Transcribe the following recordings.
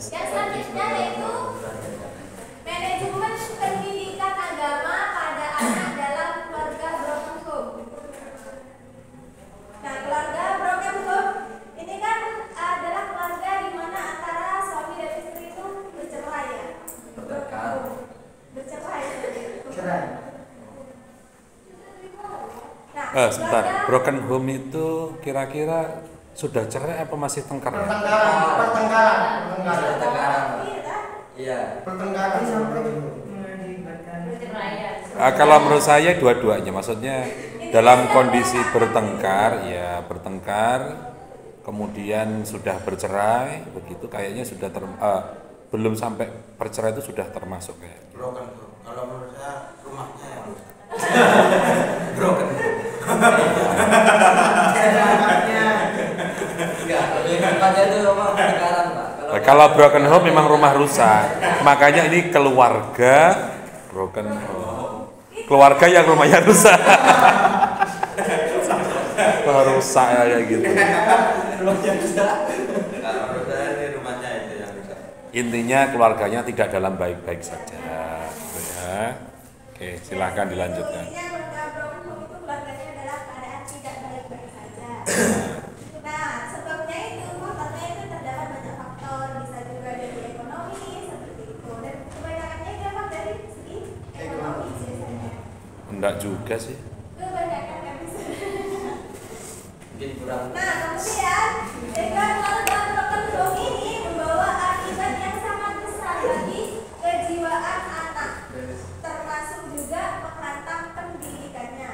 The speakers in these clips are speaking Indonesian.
Yang selanjutnya yaitu manajemen pendidikan agama pada anak dalam keluarga broken home. Nah, keluarga broken home ini kan adalah keluarga di mana antara suami dan istri itu bercerai ya. Bercerai. Cerai. Nah, Sebentar, broken home itu kira-kira sudah cerai apa masih tengkar ya? Pertengkaran. Iya. Pertengkaran sampai Kalau menurut saya dua-duanya, maksudnya dalam kondisi bertengkar, ya bertengkar, kemudian sudah bercerai, begitu kayaknya sudah belum sampai bercerai itu sudah termasuk kayak. Broken home. Kalau menurut saya rumahnya yang rusak. Broken home. Enggak, lebih tepatnya itu rumah pertengkaran, Pak. Kalau broken home memang rumah rusak, makanya ini keluarga broken home. Keluarga yang rumahnya rusak. Rusak kayak gitu. Rumahnya rusak. Nah, menurut saya ini rumahnya itu yang rusak. Intinya keluarganya tidak dalam baik-baik saja, gitu ya. Oke, silahkan dilanjutkan. Intinya keluarga broken home itu keluarganya adalah keadaan tidak baik-baik saja. Nah, sebabnya itu faktornya itu terdapat banyak faktor, bisa juga dari ekonomi seperti itu, dan kebanyakannya memang dari segi ekonomi biasanya. Enggak juga sih. Kebanyakan kan bisa. Mungkin kurang. Nah, kemudian dengan keluarga broken home ini membawa akibat yang sangat besar bagi kejiwaan anak, termasuk juga menghantam pendidikannya.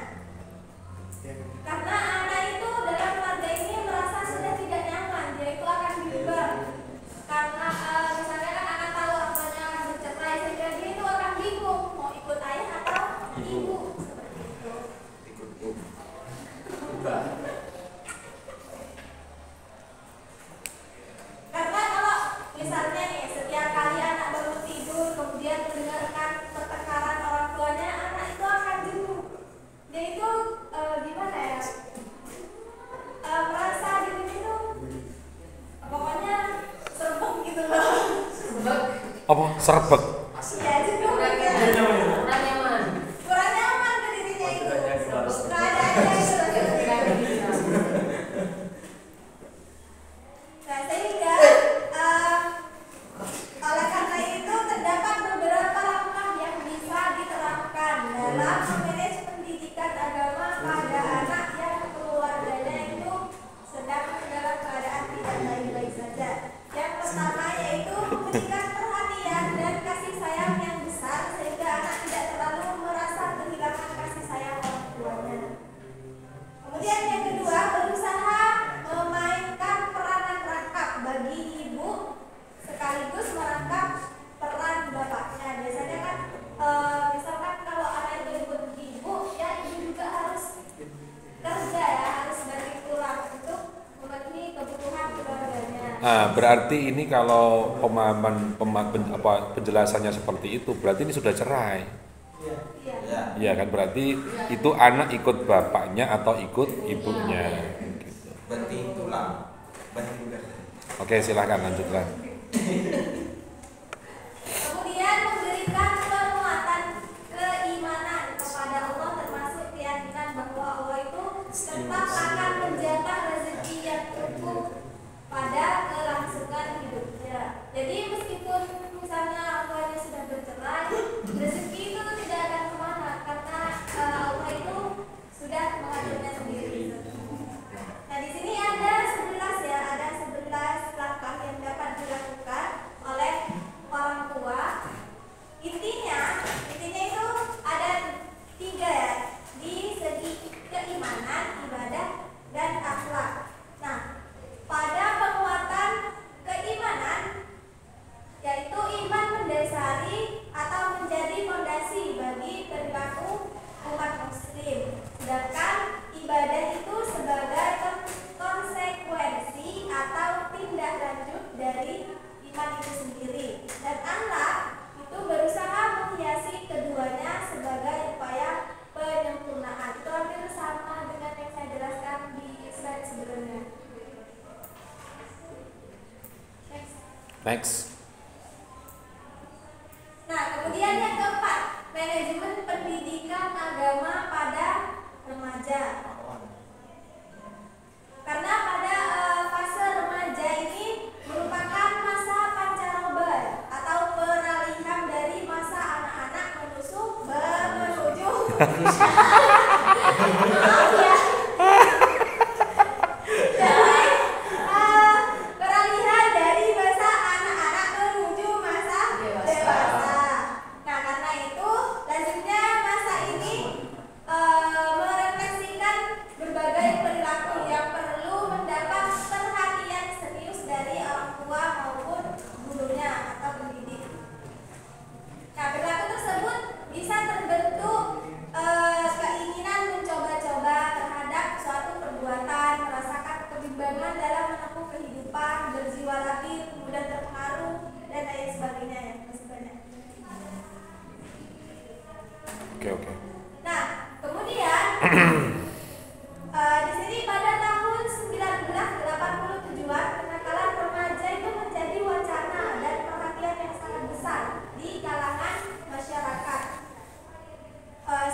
Karena anak itu dalam keluarga ini merasa sudah tidak nyaman, dia itu akan diubah. Karena misalnya kan anak tahu orang tuanya akan bercerai, sehingga dia itu akan bingung mau ikut ayah atau ibu, seperti itu. Ikut ubah. Karena kalau misalnya nih setiap kali anak bangun tidur kemudian mendengarkan pertengkaran orang tuanya, anak itu akan jenuh. Dia itu gimana ya? Merasa dirinya itu pokoknya serbuk gitu loh. Apa? Serbek. Ya jenuh kan. Kurang nyaman ke dirinya itu. Keadaannya itu. Nah, sehingga oleh karena itu terdapat beberapa langkah yang bisa diterapkan dalam memanage pendidikan agama pada anak yang keluarganya itu sedang dalam keadaan tidak baik-baik saja. Yang pertama yaitu memberikan perhatian dan kasih sayang yang besar sehingga anak tidak terlalu merasa kehilangan kasih sayang orang tuanya. Kemudian yang kedua, berusaha memainkan peranan rangkap bagi ibu sekaligus merangkap peran bapaknya. Biasanya kan misalkan kalau anak itu ikut ibu, ya ibu juga harus kerja ya, harus balik tulang untuk memenuhi kebutuhan keluarganya. Nah, berarti ini kalau penjelasannya seperti itu, berarti ini sudah cerai. Iya. Iya kan, berarti itu anak ikut bapaknya atau ikut ibunya. Gitu. Banting tulang. Banting tulang. Oke, silahkan lanjutkan. Kemudian memberikan penguatan keimanan kepada Allah, termasuk keyakinan bahwa Allah itu tetap akan menjaga rezeki yang cukup pada kelangsungan hidupnya. Jadi meskipun misalnya awalnya sudah bercerai, rezeki itu tidak akan kemana karena Allah itu sudah mengaturnya sendiri. Nah, di sini ada 11 ya, ada 11 langkah yang dapat dilakukan oleh orang tua. Intinya itu ada 3 ya, di segi keimanan, ibadah, dan akhlak. Nah, pada penguatan keimanan yaitu iman mendasari atau menjadi fondasi bagi perilaku umat muslim. Sedangkan ibadah itu sebagai konsekuensi atau tindak lanjut dari iman itu sendiri. Dan Allah itu berusaha menghiasi keduanya sebagai upaya penyempurnaan. Itu hampir sama dengan yang saya jelaskan di slide sebelumnya. Next. Maaf ya. Jadi peralihan dari masa anak-anak menuju masa dewasa. Nah, karena itu lazimnya masa ini merefleksikan berbagai perilaku yang perlu mendapat perhatian serius dari orang tua maupun gurunya atau pendidik. Nah, perilaku tersebut bisa terbentuk keinginan mencoba-coba terhadap suatu perbuatan, merasakan kebimbangan dalam menempuh kehidupan, berjiwa labil, mudah terpengaruh, dan lain sebagainya ya. Masih banyak. Oke. Nah, kemudian di sini pada tahun 1987-an kenakalan remaja itu menjadi wacana dan perhatian yang sangat besar di kalangan masyarakat,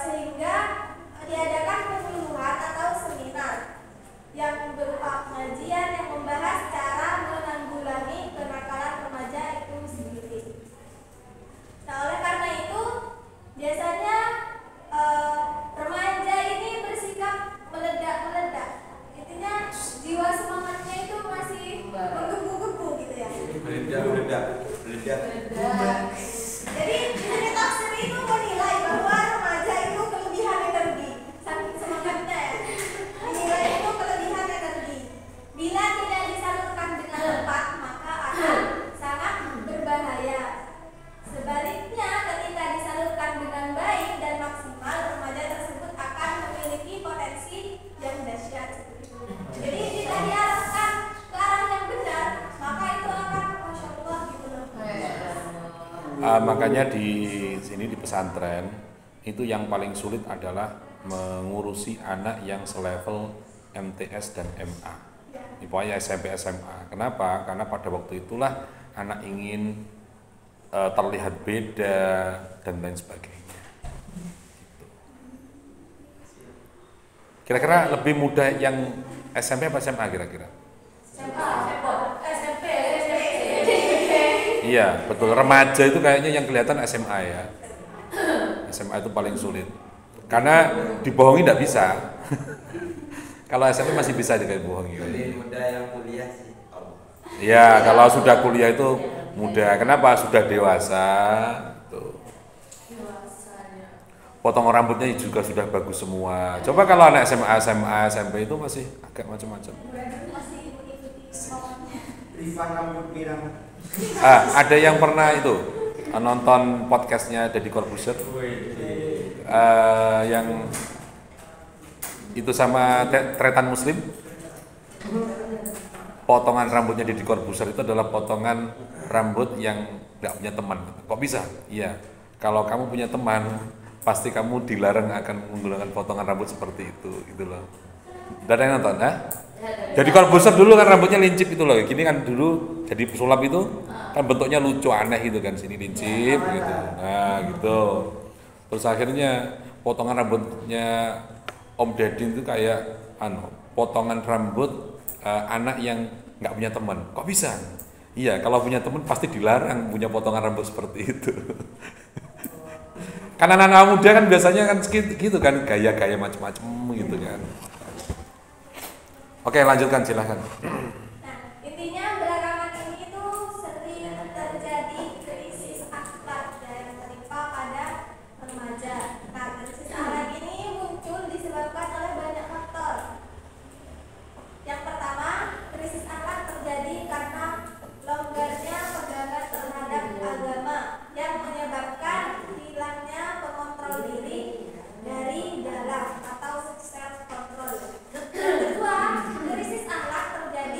sehingga diadakan penyuluhan atau seminar yang berupa pengajian yang membahas cara menanggulangi kenakalan remaja itu sendiri. Nah, oleh karena itu biasanya remaja ini bersikap meledak-meledak. Intinya jiwa semangatnya itu masih menggebu-gebu gitu ya. Meledak. Jadi di sini tafsir itu menilai bahwa remaja itu kelebihan energi. Saking semangatnya ya. Menilai itu kelebihan energi. Bila tidak disalurkan dengan tepat, maka akan sangat berbahaya. Sebaliknya, ketika disalurkan dengan baik dan maksimal, remaja tersebut akan memiliki potensi yang dahsyat. Jadi jika diarahkan ke arah yang benar, maka itu akan masya Allah gitu loh. Makanya di sini di pesantren itu yang paling sulit adalah mengurusi anak yang selevel MTS dan MA. Ini pokoknya SMP SMA. Kenapa? Karena pada waktu itulah anak ingin terlihat beda dan lain sebagainya. Gitu. Kira-kira lebih mudah yang SMP apa SMA kira-kira? SMP. Iya, betul. Remaja itu kayaknya yang kelihatan SMA ya. SMA itu paling sulit. Karena dibohongi tidak bisa. Kalau SMP masih bisa dibohongi. Lebih mudah yang kuliah sih. Iya, kalau sudah kuliah itu mudah. Kenapa? Sudah dewasa. Tuh. Potong rambutnya juga sudah bagus semua. Coba kalau anak SMA, SMP itu masih agak macam-macam. Masih mengikuti semuanya. Rifan rambut pirang. Ada yang pernah itu nonton podcastnya Deddy Corbuzier, yang itu sama Tretan Muslim. Potongan rambutnya Deddy Corbuzier itu adalah potongan rambut yang nggak punya teman. Kok bisa? Iya. Kalau kamu punya teman, pasti kamu dilarang akan menggunakan potongan rambut seperti itu, gitu loh. Udah ada yang nonton, ya? Jadi Corbuzier dulu kan rambutnya lincip itu loh. Gini kan dulu jadi pesulap itu kan bentuknya lucu aneh gitu kan, sini lincip gitu. Nah, gitu. Terus akhirnya potongan rambutnya Om Deddy itu kayak potongan rambut anak yang nggak punya teman. Kok bisa? Iya, kalau punya teman pasti dilarang punya potongan rambut seperti itu. Karena anak-anak muda kan biasanya kan gitu kan, gaya-gaya macam-macam gitu kan. Oke, lanjutkan silahkan. Nah, intinya belakangan ini itu sering terjadi krisis akhlak yang menimpa pada remaja. Nah, krisis akhlak ini muncul disebabkan oleh banyak faktor. Yang pertama, krisis akhlak terjadi karena longgarnya pegangan terhadap agama yang menyebabkan hilangnya pengontrol diri dari dalam atau self control. Yang kedua, krisis akhlak terjadi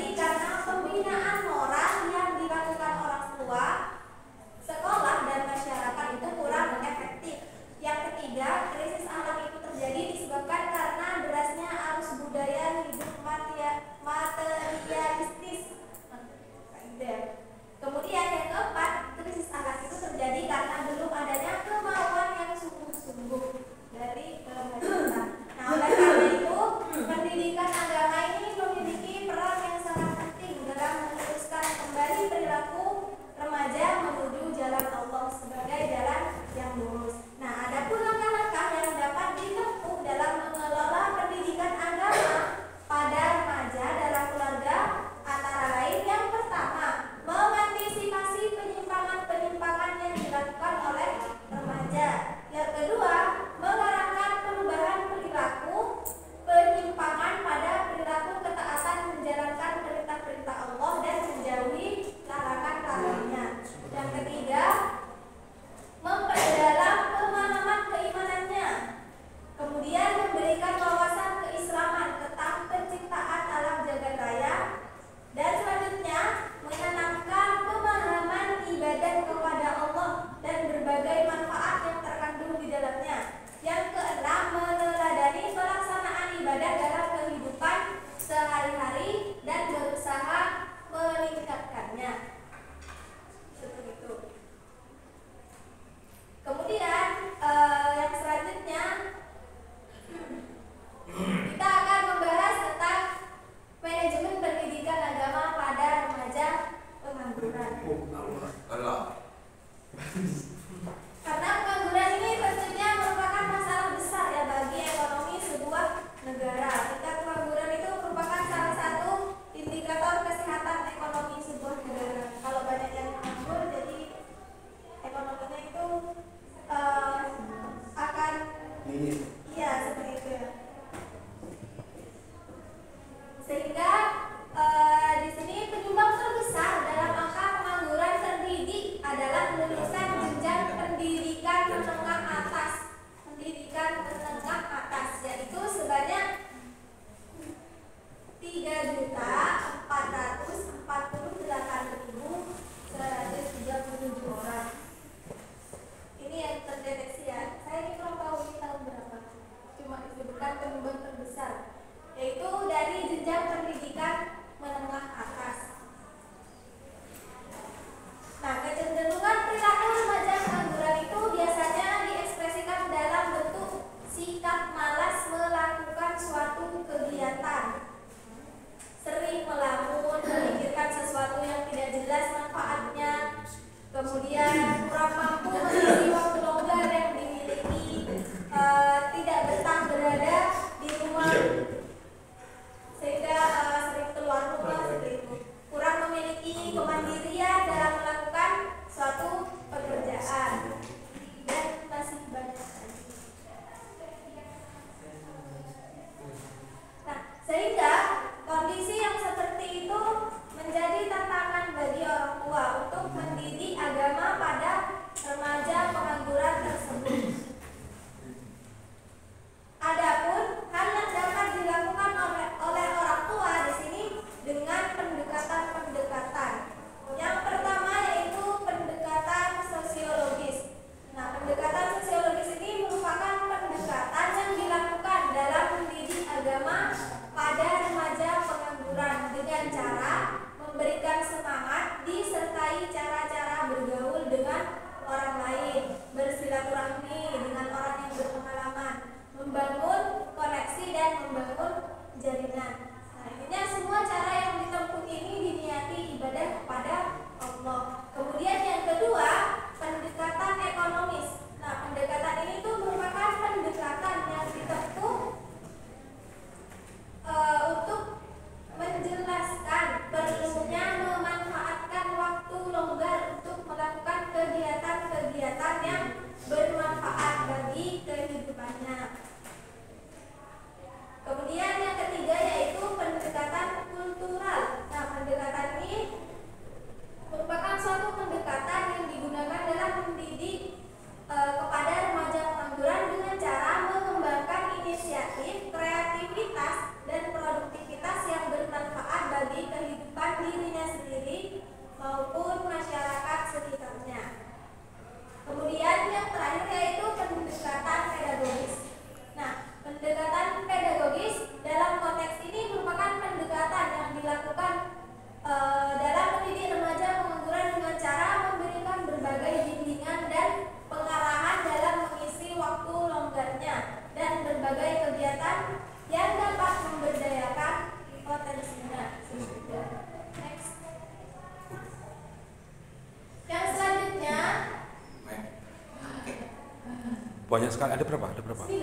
Banyak sekali. Ada berapa? Ada berapa? 9.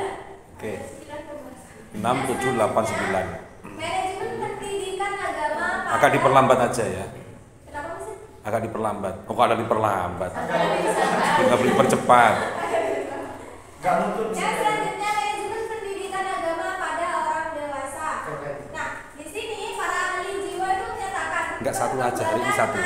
Oke. 6, 7, 8, 9. Manajemen pendidikan agama pada Agak diperlambat aja ya. Kenapa sih? Agak diperlambat. Oh, kok ada diperlambat? Nggak boleh dipercepat. Gak nuntut. Yang selanjutnya manajemen pendidikan agama pada orang dewasa. Nah, di sini para ahli jiwa itu menyatakan Enggak, satu aja, hari ini satu.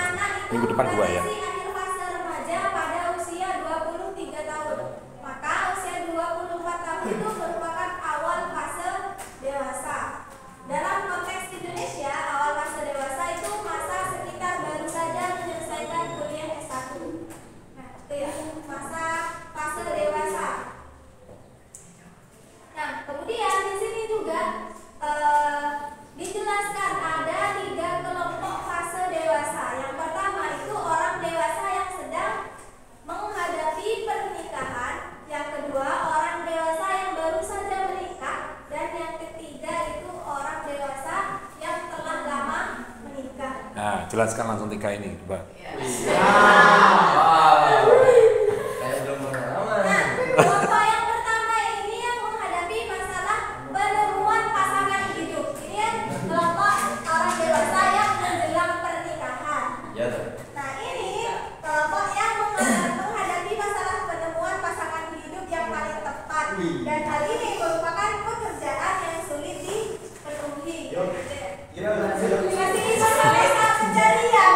Minggu depan 2 ya. Akhir fase remaja pada usia 23 tahun. Maka usia 24 tahun itu merupakan awal fase dewasa. Dalam konteks Indonesia, awal fase dewasa itu masa sekitar baru saja menyelesaikan kuliah S1. Nah, itu ya, masa fase dewasa. Nah, kemudian di sini juga dijelaskan ada 3 kelompok fase dewasa. Yang pertama itu orang dewasa yang sedang menghadapi pernikahan. Yang kedua orang dewasa yang baru saja menikah. Dan yang ketiga itu orang dewasa yang telah lama menikah. Nah, jelaskan langsung 3 ini, coba. Kayak belum pengalaman. Nah, kelompok yang pertama ini yang menghadapi masalah penemuan pasangan hidup. Ini kan kelompok orang dewasa yang menjelang pernikahan. Ya tuh. Nah, ini kelompok yang menghadapi masalah penemuan pasangan hidup yang paling tepat. Dan hal ini merupakan pekerjaan yang sulit dipenuhi. Masih masa-masa pencarian.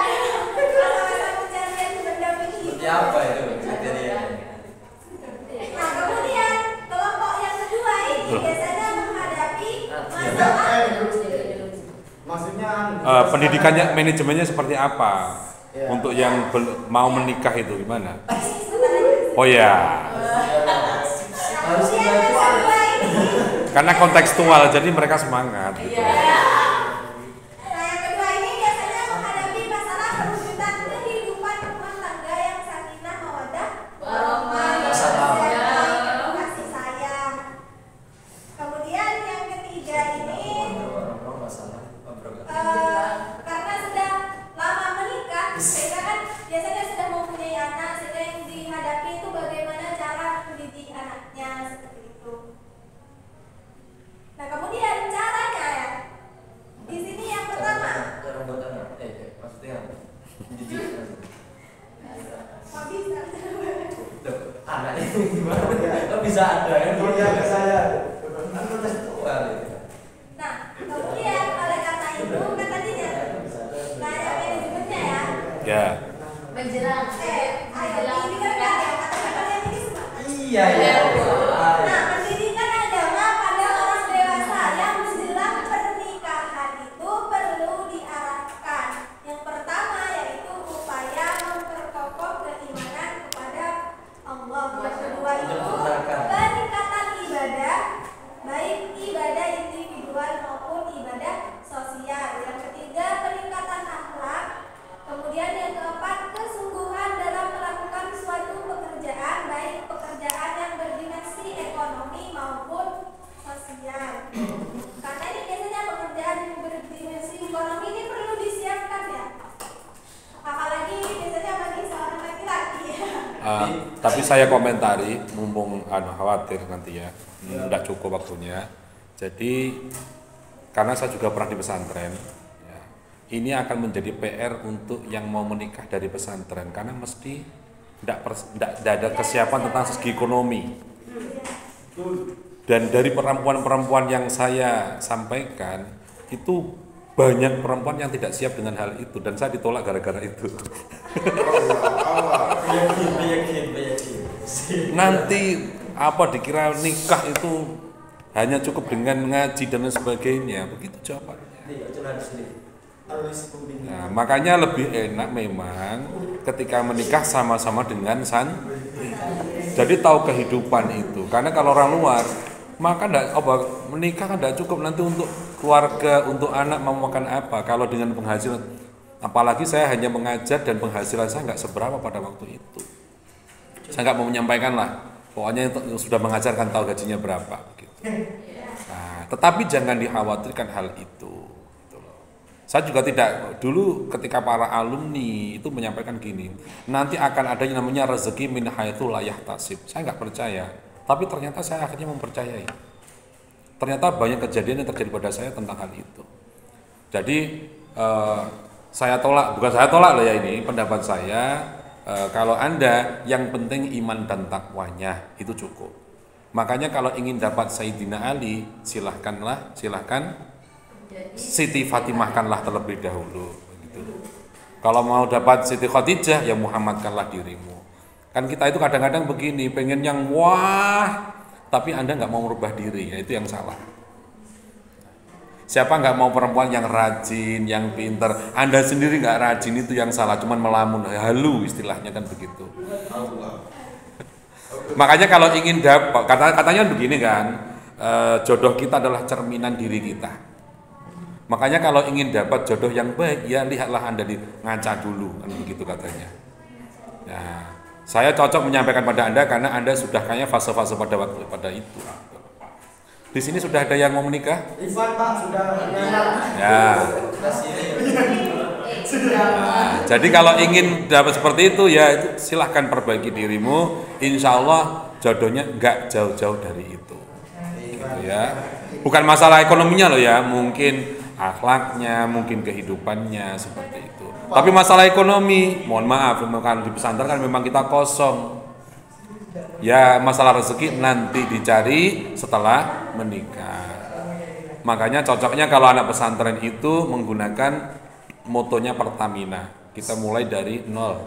Masa-masa pencarian mendampingi Seperti apa itu kriteria? Nah, kemudian kelompok yang kedua ini biasanya menghadapi masalah Maksudnya Pendidikannya, manajemennya seperti apa? Untuk yang mau menikah itu gimana? Oh ya, Harus kemudian yang kedua ini. karena kontekstual, jadi mereka semangat. Gitu. Nah, yang kedua ini biasanya menghadapi masalah perwujudan kehidupan rumah tangga yang sakinah mawaddah warahmah, kasih sayang. Kemudian yang ketiga ini karena sudah lama menikah, sehingga kan biasanya sudah mempunyai anak, sehingga yang dihadapi itu bagaimana cara mendidik anaknya seperti itu. Nah, kemudian caranya ya. Di sini yang pertama, Cara buat anak. Maksudnya apa? Dididik. kok bisa? Anaknya gimana? Kok bisa ada kan? Iya ke saya. Kan kontekstual itu. Nah, kemudian oleh karena itu kan tadinya, nah yang manajemennya ya. Ya, Menjelang Ini kan ada kata-kata kalian ini semua. Iya ya. Nah, pendidikan agama pada orang dewasa yang menjelang pernikahan itu perlu diarahkan. Yang pertama yaitu upaya memperkokoh keimanan kepada Allah. Yang kedua itu peningkatan ibadah, baik ibadah individual maupun ibadah sosial. Yang ketiga peningkatan akhlak. Kemudian yang keempat kesungguhan dalam melakukan suatu pekerjaan, baik pekerjaan yang berdimensi ekonomi maupun sosial. Karena ini biasanya pekerjaan yang berdimensi ekonomi ini perlu disiapkan ya. Apalagi biasanya bagi seorang laki-laki ya. tapi saya komentari, mumpung khawatir nanti ya, tidak cukup waktunya. Jadi karena saya juga pernah di pesantren, ya, ini akan menjadi PR untuk yang mau menikah dari pesantren karena mesti tidak ada kesiapan tentang segi ekonomi. Dan dari perempuan-perempuan yang saya sampaikan itu banyak perempuan yang tidak siap dengan hal itu dan saya ditolak gara-gara itu. Yakin. Nanti apa dikira nikah itu hanya cukup dengan ngaji dan lain sebagainya, begitu jawabannya. Nah, makanya lebih enak memang ketika menikah sama-sama dengan santri. Jadi tahu kehidupan itu. Karena kalau orang luar maka menikah kan tidak cukup nanti untuk keluarga, untuk anak mau makan apa. Kalau dengan penghasilan, apalagi saya hanya mengajar dan penghasilan saya nggak seberapa pada waktu itu. Saya nggak mau menyampaikan lah. Pokoknya yang sudah mengajarkan tahu gajinya berapa. Gitu. Nah, tetapi jangan dikhawatirkan hal itu. Gitu loh. Saya juga tidak dulu ketika para alumni itu menyampaikan gini, nanti akan ada yang namanya rezeki min haitsu la yahtasib. Saya nggak percaya. Tapi ternyata saya akhirnya mempercayai. Ternyata banyak kejadian yang terjadi pada saya tentang hal itu. Jadi saya tolak, bukan saya tolak loh ya, ini pendapat saya, kalau Anda yang penting iman dan takwanya itu cukup. Makanya kalau ingin dapat Sayyidina Ali, silahkan Siti Fatimahkanlah terlebih dahulu begitu. Kalau mau dapat Siti Khadijah, ya Muhammadkanlah dirimu. Kan kita itu kadang-kadang begini, pengen yang wah, tapi Anda nggak mau merubah diri, ya itu yang salah. Siapa nggak mau perempuan yang rajin, yang pinter? Anda sendiri nggak rajin, itu yang salah, cuman melamun, halu istilahnya kan begitu. Makanya kalau ingin dapat, katanya begini kan, jodoh kita adalah cerminan diri kita. Makanya kalau ingin dapat jodoh yang baik, ya lihatlah Anda di ngaca dulu, kan begitu katanya. Nah, saya cocok menyampaikan pada Anda karena Anda sudah kayaknya fase-fase pada itu. Di sini sudah ada yang mau menikah? Ivan Pak sudah menyala. Ya. Nah, jadi kalau ingin dapat seperti itu, ya itu silahkan perbaiki dirimu. Insya Allah jodohnya nggak jauh-jauh dari itu. Gitu ya. Bukan masalah ekonominya loh ya, mungkin akhlaknya, mungkin kehidupannya seperti itu. Tapi masalah ekonomi, mohon maaf, kan di pesantren kan memang kita kosong. Ya masalah rezeki nanti dicari setelah menikah. Makanya cocoknya kalau anak pesantren itu menggunakan motonya Pertamina. Kita mulai dari nol.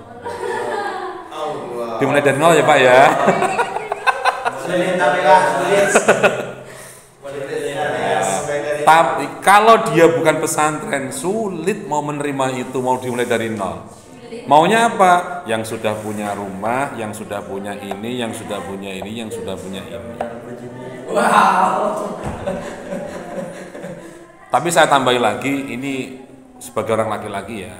Dimulai dari nol ya Pak ya. Tapi kalau dia bukan pesantren, sulit mau menerima itu, mau dimulai dari nol. Maunya apa? Yang sudah punya rumah, yang sudah punya ini, yang sudah punya ini, yang sudah punya ini. Wow. Tapi saya tambahin lagi, ini sebagai orang laki-laki ya.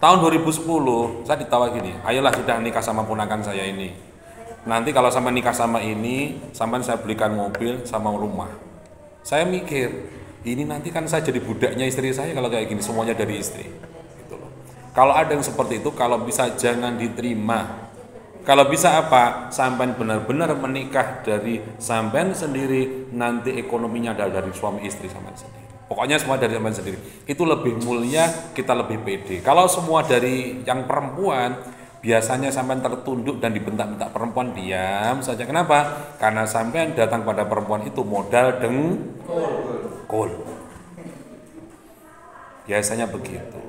Tahun 2010 saya ditawar gini, ayolah sudah nikah sama ponakan saya ini. Nanti kalau sama nikah sama ini, sampai saya belikan mobil sama rumah. Saya mikir, ini nanti kan saya jadi budaknya istri saya kalau kayak gini, semuanya dari istri. Gitu loh. Kalau ada yang seperti itu, kalau bisa jangan diterima. Kalau bisa apa? Sampai benar-benar menikah dari sampean sendiri, nanti ekonominya adalah dari suami istri sampean sendiri. Pokoknya semua dari sampean sendiri. Itu lebih mulia, kita lebih pede. Kalau semua dari yang perempuan, biasanya sampean tertunduk dan dibentak-bentak perempuan, diam saja. Kenapa? Karena sampean datang pada perempuan itu modal dengkul. Biasanya begitu.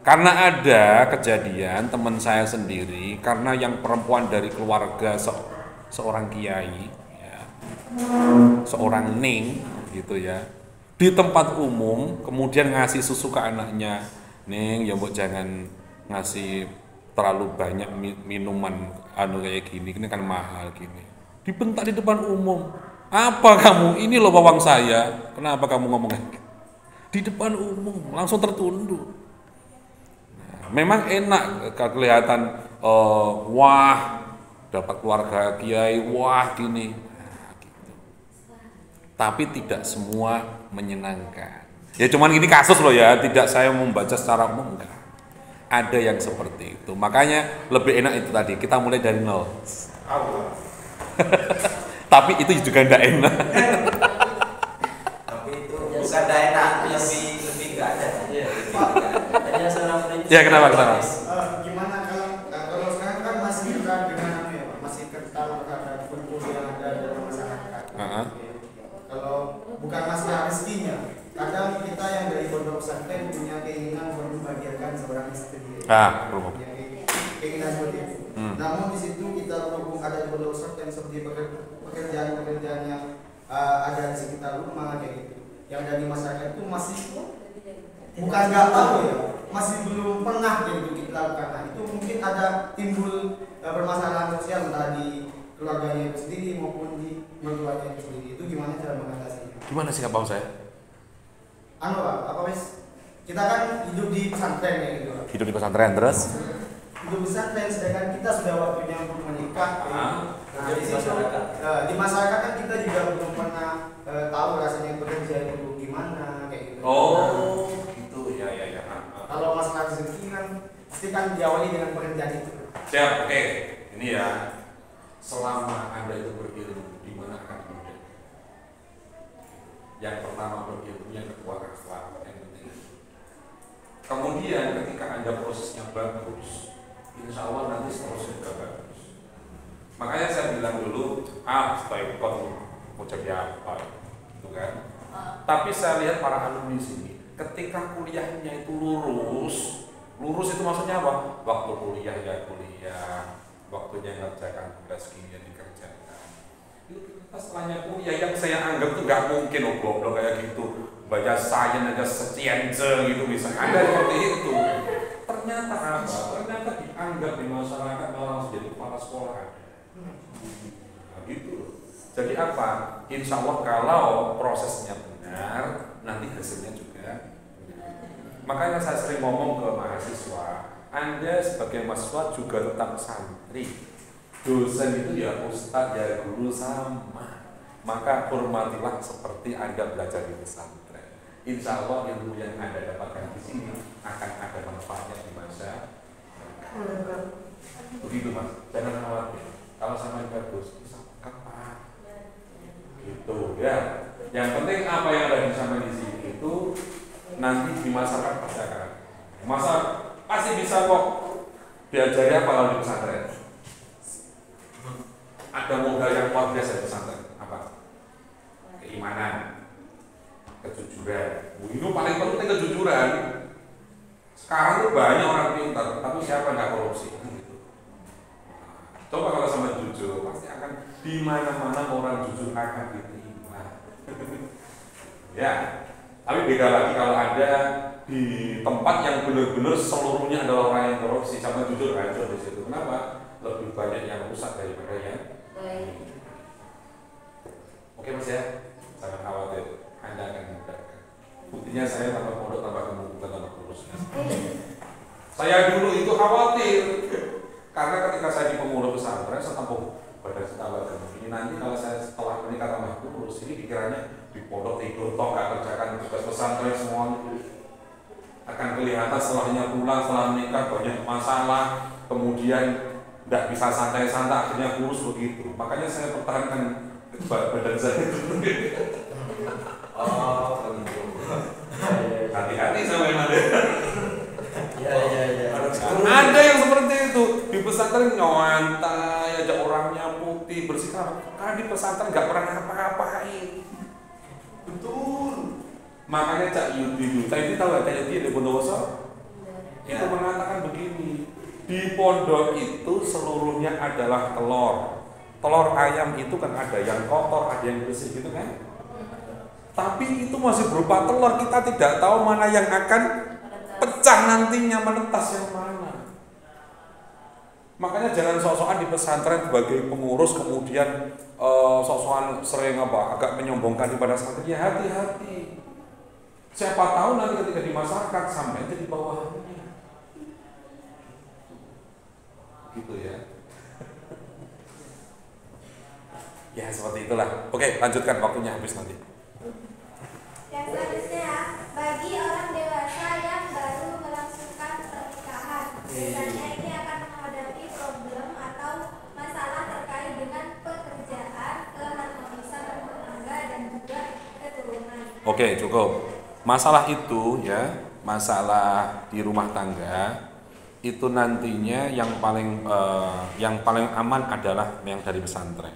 Karena ada kejadian teman saya sendiri, karena yang perempuan dari keluarga seorang kiai, ya, seorang ning, gitu ya, di tempat umum, kemudian ngasih susu ke anaknya, ning, ya mbok jangan ngasih terlalu banyak minuman kayak gini kan mahal gini. Dibentak di depan umum. Apa kamu? Ini loh bawang saya. Kenapa kamu ngomong kayak gitu? Di depan umum, langsung tertunduk. Memang enak kelihatan wah dapat keluarga kiai wah gini, nah, gitu. Tapi tidak semua menyenangkan. Ya cuman ini kasus loh ya, tidak saya membaca secara umum enggak. Ada yang seperti itu. Makanya lebih enak itu tadi kita mulai dari nol. Tapi itu juga enggak enak. Tapi itu bukan enggak enak, lebih enggak ada. Hanya seorang Ya kenapa? Gimana kalau sekarang kan masih dengan masih kental terhadap kultur yang ada dalam masyarakat. Kalau bukan masalah rezekinya, kadang kita yang dari pondok pesantren punya keinginan membahagiakan seorang istri. Keinginan seperti itu. Namun di situ kita berhubung ada pondok pesantren seperti pekerjaan-pekerjaan yang ada di sekitar rumah kayak gitu. Yang dari masyarakat itu masih bukan nggak tahu ya, masih belum pernah gitu kita lakukan. Nah, itu mungkin ada timbul permasalahan sosial entah di keluarganya itu sendiri maupun di mertuanya itu sendiri. Itu gimana cara mengatasinya? Gimana sih bang saya? Kita kan hidup di pesantren ya gitu. Hidup di pesantren terus? Hidup di pesantren, sedangkan kita sudah waktunya untuk menikah. Nah, di masyarakat kan kita juga belum pernah tahu rasanya bekerja itu gimana kayak gitu. Oh, gitu ya. Kalau masalah rezeki kan pasti kan diawali dengan pekerjaan itu. Siap, oke. Ini ya. selama Anda itu berilmu, di mana akan mudah. Yang pertama berilmu, yang kedua akhlak, yang penting. Kemudian ketika Anda prosesnya bagus, insya Allah nanti seterusnya juga bagus. Makanya saya bilang dulu, supaya mau jadi apa, gitu kan? Tapi saya lihat para alumni sini, ketika kuliahnya itu lurus itu maksudnya apa? Waktu kuliah ya kuliah, waktunya ngerjakan tugas kimia dikerjakan. Itu kita setelahnya kuliah yang saya anggap itu nggak mungkin goblok kayak gitu, baca sains aja secience gitu bisa ada seperti itu. Ternyata apa? Ternyata dianggap di masyarakat malah langsung jadi kepala sekolah. Nah, gitu. Jadi apa? Insya Allah kalau prosesnya benar, nanti hasilnya juga. Makanya saya sering ngomong ke mahasiswa, Anda sebagai mahasiswa juga tetap santri. Dosen itu ya ustadz ya guru sama. Maka hormatilah seperti Anda belajar di pesantren. Insya Allah ilmu yang Anda dapatkan di sini akan ada manfaatnya di masa. Begitu mas, jangan khawatir. Kalau sama bagus, bisa kapan? Gitu ya. Yang penting apa yang ada di sana di sini itu nanti di masyarakat pasti akan. Masa pasti bisa kok diajari apa kalau di pesantren? Ada modal yang luar biasa di pesantren. Apa? Keimanan, kejujuran. Itu paling penting kejujuran. Sekarang tuh banyak orang pintar, tapi siapa nggak korupsi? Gitu. Coba kalau sama jujur, pasti akan di mana-mana orang jujur akan diterima. Ya. Tapi beda lagi kalau ada di tempat yang benar-benar seluruhnya adalah orang yang korupsi, sama jujur hancur di situ. Kenapa? Lebih banyak yang rusak daripada yang baik. Oke mas ya, jangan khawatir, Anda akan mudahkan. Buktinya saya tambah pondok, tambah gemuk, bukan tambah kurus. Saya dulu itu khawatir karena ketika saya di pengurus pesantren, saya tambah badan saya tambah gemuk. Ini nanti kalau saya setelah menikah tambah kurus, ini pikirannya di pondok tidur toh nggak kerjakan tugas pesantren semua akan kelihatan setelahnya pulang setelah menikah banyak masalah, kemudian nggak bisa santai-santai akhirnya kurus begitu. Makanya saya pertahankan badan saya. Hati-hati sama yang ada. Ada yang seperti itu di pesantren nyantai aja, orangnya putih bersih, karena di pesantren nggak pernah ngapa-ngapain. Betul. Makanya Cak Yudi tahu nggak Cak Yudi di Bondowoso? Itu mengatakan begini, di pondok itu seluruhnya adalah telur. Telur ayam itu kan ada yang kotor, ada yang bersih gitu kan? Tapi itu masih berupa telur, kita tidak tahu mana yang akan pecah nantinya, menetas yang mana. Makanya jangan sok-sokan di pesantren sebagai pengurus kemudian sok-sokan sering agak menyombongkan kepada santri. Ya hati-hati. Siapa tahu nanti ketika di masyarakat sampai jadi bawahannya. Gitu ya. Ya seperti itulah. Oke, lanjutkan, waktunya habis nanti. Yang selanjutnya, bagi orang dewasa yang baru melangsungkan pernikahan, biasanya ini akan menghadapi problem atau masalah terkait dengan pekerjaan, keharmonisan rumah tangga dan juga keturunan. Oke, cukup. Masalah itu ya, masalah di rumah tangga itu nantinya yang paling aman adalah yang dari pesantren.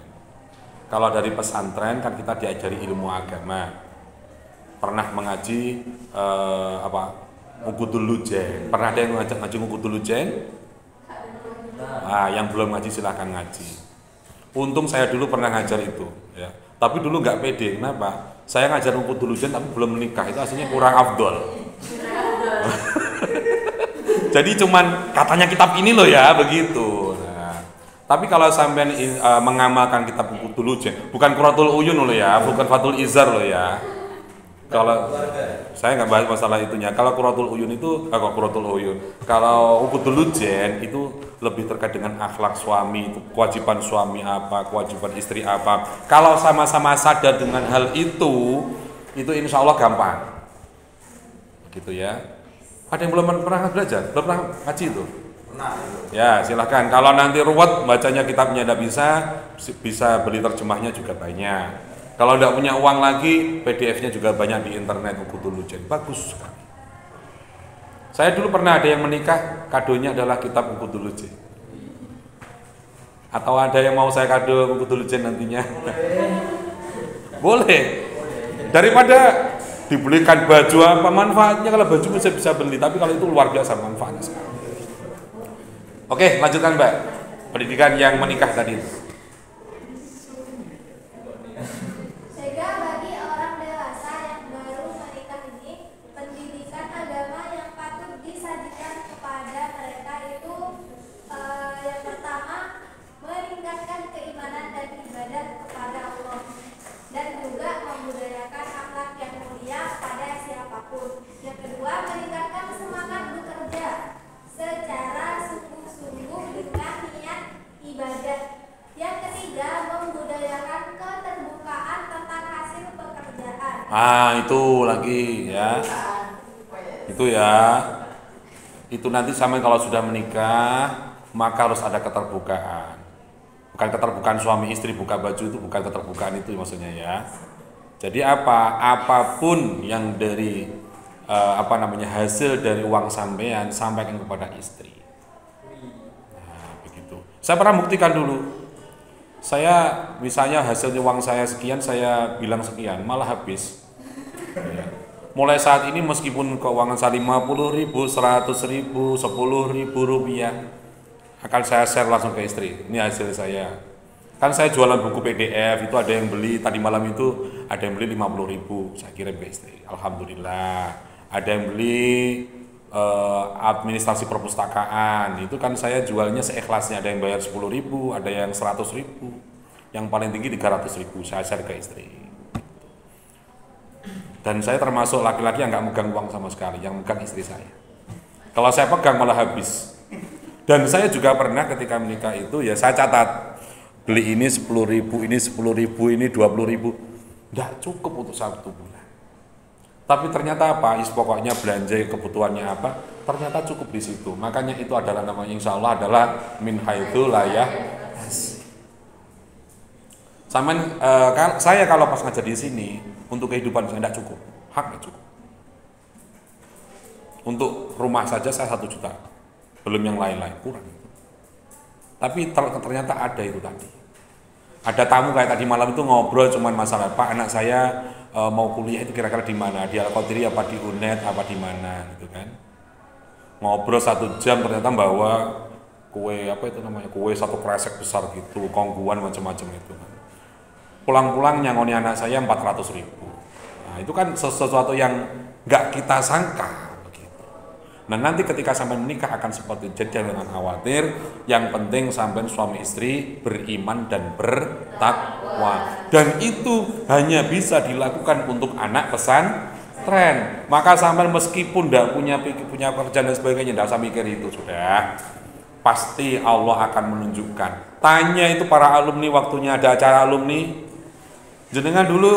Kalau dari pesantren kan kita diajari ilmu agama. Pernah mengaji Ukudul Lujen. Pernah ada yang ngaji Ukudul Lujen? Nah, yang belum ngaji silahkan ngaji. Untung saya dulu pernah ngajar itu, ya. Tapi dulu nggak pede. Kenapa? Saya ngajar Ukudul Lujen tapi belum menikah. Itu aslinya kurang afdol. Jadi cuman katanya kitab ini loh ya, begitu. Nah, tapi kalau sampai mengamalkan kitab Ukudul Lujen, bukan Quratul Uyun loh ya, bukan Fathul Izar loh ya. Kalau saya nggak bahas masalah itunya. Kalau Quratul Uyun itu, kalau Ukudul Lujen itu lebih terkait dengan akhlak suami, itu kewajiban suami apa, kewajiban istri apa. Kalau sama-sama sadar dengan hal itu insya Allah gampang. Gitu ya. Ada yang belum pernah belajar, belum pernah ngaji itu? Pernah. Ya silahkan. Kalau nanti ruwet bacanya kitabnya tidak bisa beli terjemahnya juga banyak. Kalau tidak punya uang lagi, PDF-nya juga banyak di internet. Uqudul Lujen, bagus sekali. Saya dulu pernah ada yang menikah, kadonya adalah kitab Uqudul Lujen. Atau ada yang mau saya kado Uqudul Lujen nantinya? Boleh. Daripada dibelikan baju apa manfaatnya, kalau baju bisa beli, tapi kalau itu luar biasa manfaatnya sekali. Oke, lanjutkan Mbak. Pendidikan yang menikah tadi itu. Sehingga bagi orang dewasa yang baru menikah ini, pendidikan agama yang patut disajikan kepada mereka itu yang pertama, meningkatkan keimanan dan ibadah kepada Allah, dan juga membudayakan akhlak yang mulia pada siapapun. Yang kedua, meningkatkan semangat bekerja secara sungguh-sungguh dengan niat ibadah. Yang ketiga, membudayakan keterbukaan tentang hasil pekerjaan. Itu lagi ya. Itu ya. Itu nanti sampai kalau sudah menikah, maka harus ada keterbukaan. Bukan keterbukaan suami istri buka baju, itu bukan keterbukaan itu maksudnya ya. Jadi apapun yang dari hasil dari uang sampean sampaikan kepada istri. Nah, begitu. Saya pernah buktikan dulu. Saya misalnya hasilnya uang saya sekian, saya bilang sekian, malah habis. Ya. Mulai saat ini meskipun keuangan saya 50.000, 100.000, 10.000 rupiah, akan saya share langsung ke istri. Ini hasil saya. Kan saya jualan buku PDF, itu ada yang beli tadi malam itu, ada yang beli 50.000, saya kirim ke istri. Alhamdulillah. Ada yang beli administrasi perpustakaan, itu kan saya jualnya seikhlasnya, ada yang bayar 10.000, ada yang 100.000, yang paling tinggi 300.000, saya share ke istri. Dan saya termasuk laki-laki yang nggak megang uang sama sekali, yang megang istri saya. Kalau saya pegang malah habis. Dan saya juga pernah ketika menikah itu ya saya catat, beli ini 10.000, ini 10.000, ini 20.000, nggak cukup untuk 1 bulan. Tapi ternyata apa? Pokoknya belanja kebutuhannya apa? Ternyata cukup di situ. Makanya itu adalah namanya insya Allah adalah min haitsu la yahtasib. Saya kalau pas ngajar di sini untuk kehidupan saya tidak cukup, hak tidak cukup. Untuk rumah saja saya 1 juta, belum yang lain-lain, kurang. Tapi ternyata ada itu tadi. Ada tamu kayak tadi malam itu ngobrol cuman masalah Pak, anak saya mau kuliah itu kira-kira di mana? Di Al-Qadiri apa di UNED apa di mana gitu kan. Ngobrol 1 jam ternyata bawa kue kue 1 kresek besar gitu, kongguan macam-macam itu kan. Pulang-pulang nyangoni anak saya 400.000. Nah, itu kan sesuatu yang enggak kita sangka begitu. Nah, nanti ketika sampai menikah akan seperti itu. Jadi jangan khawatir, yang penting sampai suami istri beriman dan bertakwa. Dan itu hanya bisa dilakukan untuk anak pesantren. Maka sampai meskipun tidak punya pekerjaan dan sebagainya, tidak usah mikir itu sudah. Pasti Allah akan menunjukkan. Tanya itu para alumni waktunya ada acara alumni. Jenengan dulu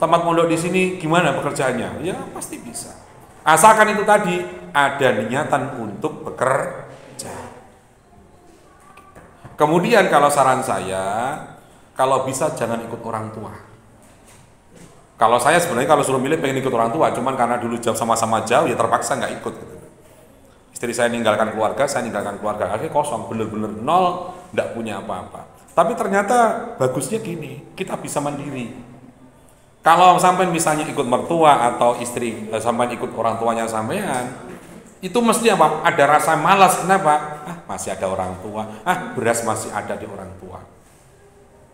tempat pondok di sini gimana pekerjaannya? Ya pasti bisa. Asalkan itu tadi ada niatan untuk bekerja. Kemudian kalau saran saya, kalau bisa jangan ikut orang tua. Kalau saya sebenarnya kalau suruh milih pengen ikut orang tua, cuman karena dulu sama-sama jauh ya terpaksa nggak ikut. Istri saya ninggalkan keluarga, saya ninggalkan keluarga, akhirnya kosong, bener-bener nol, nggak punya apa-apa. Tapi ternyata bagusnya gini, kita bisa mandiri. Kalau sampai misalnya ikut mertua atau istri sampai ikut orang tuanya sampean, itu mesti apa? Ada rasa malas. Kenapa? Masih ada orang tua. Beras masih ada di orang tua.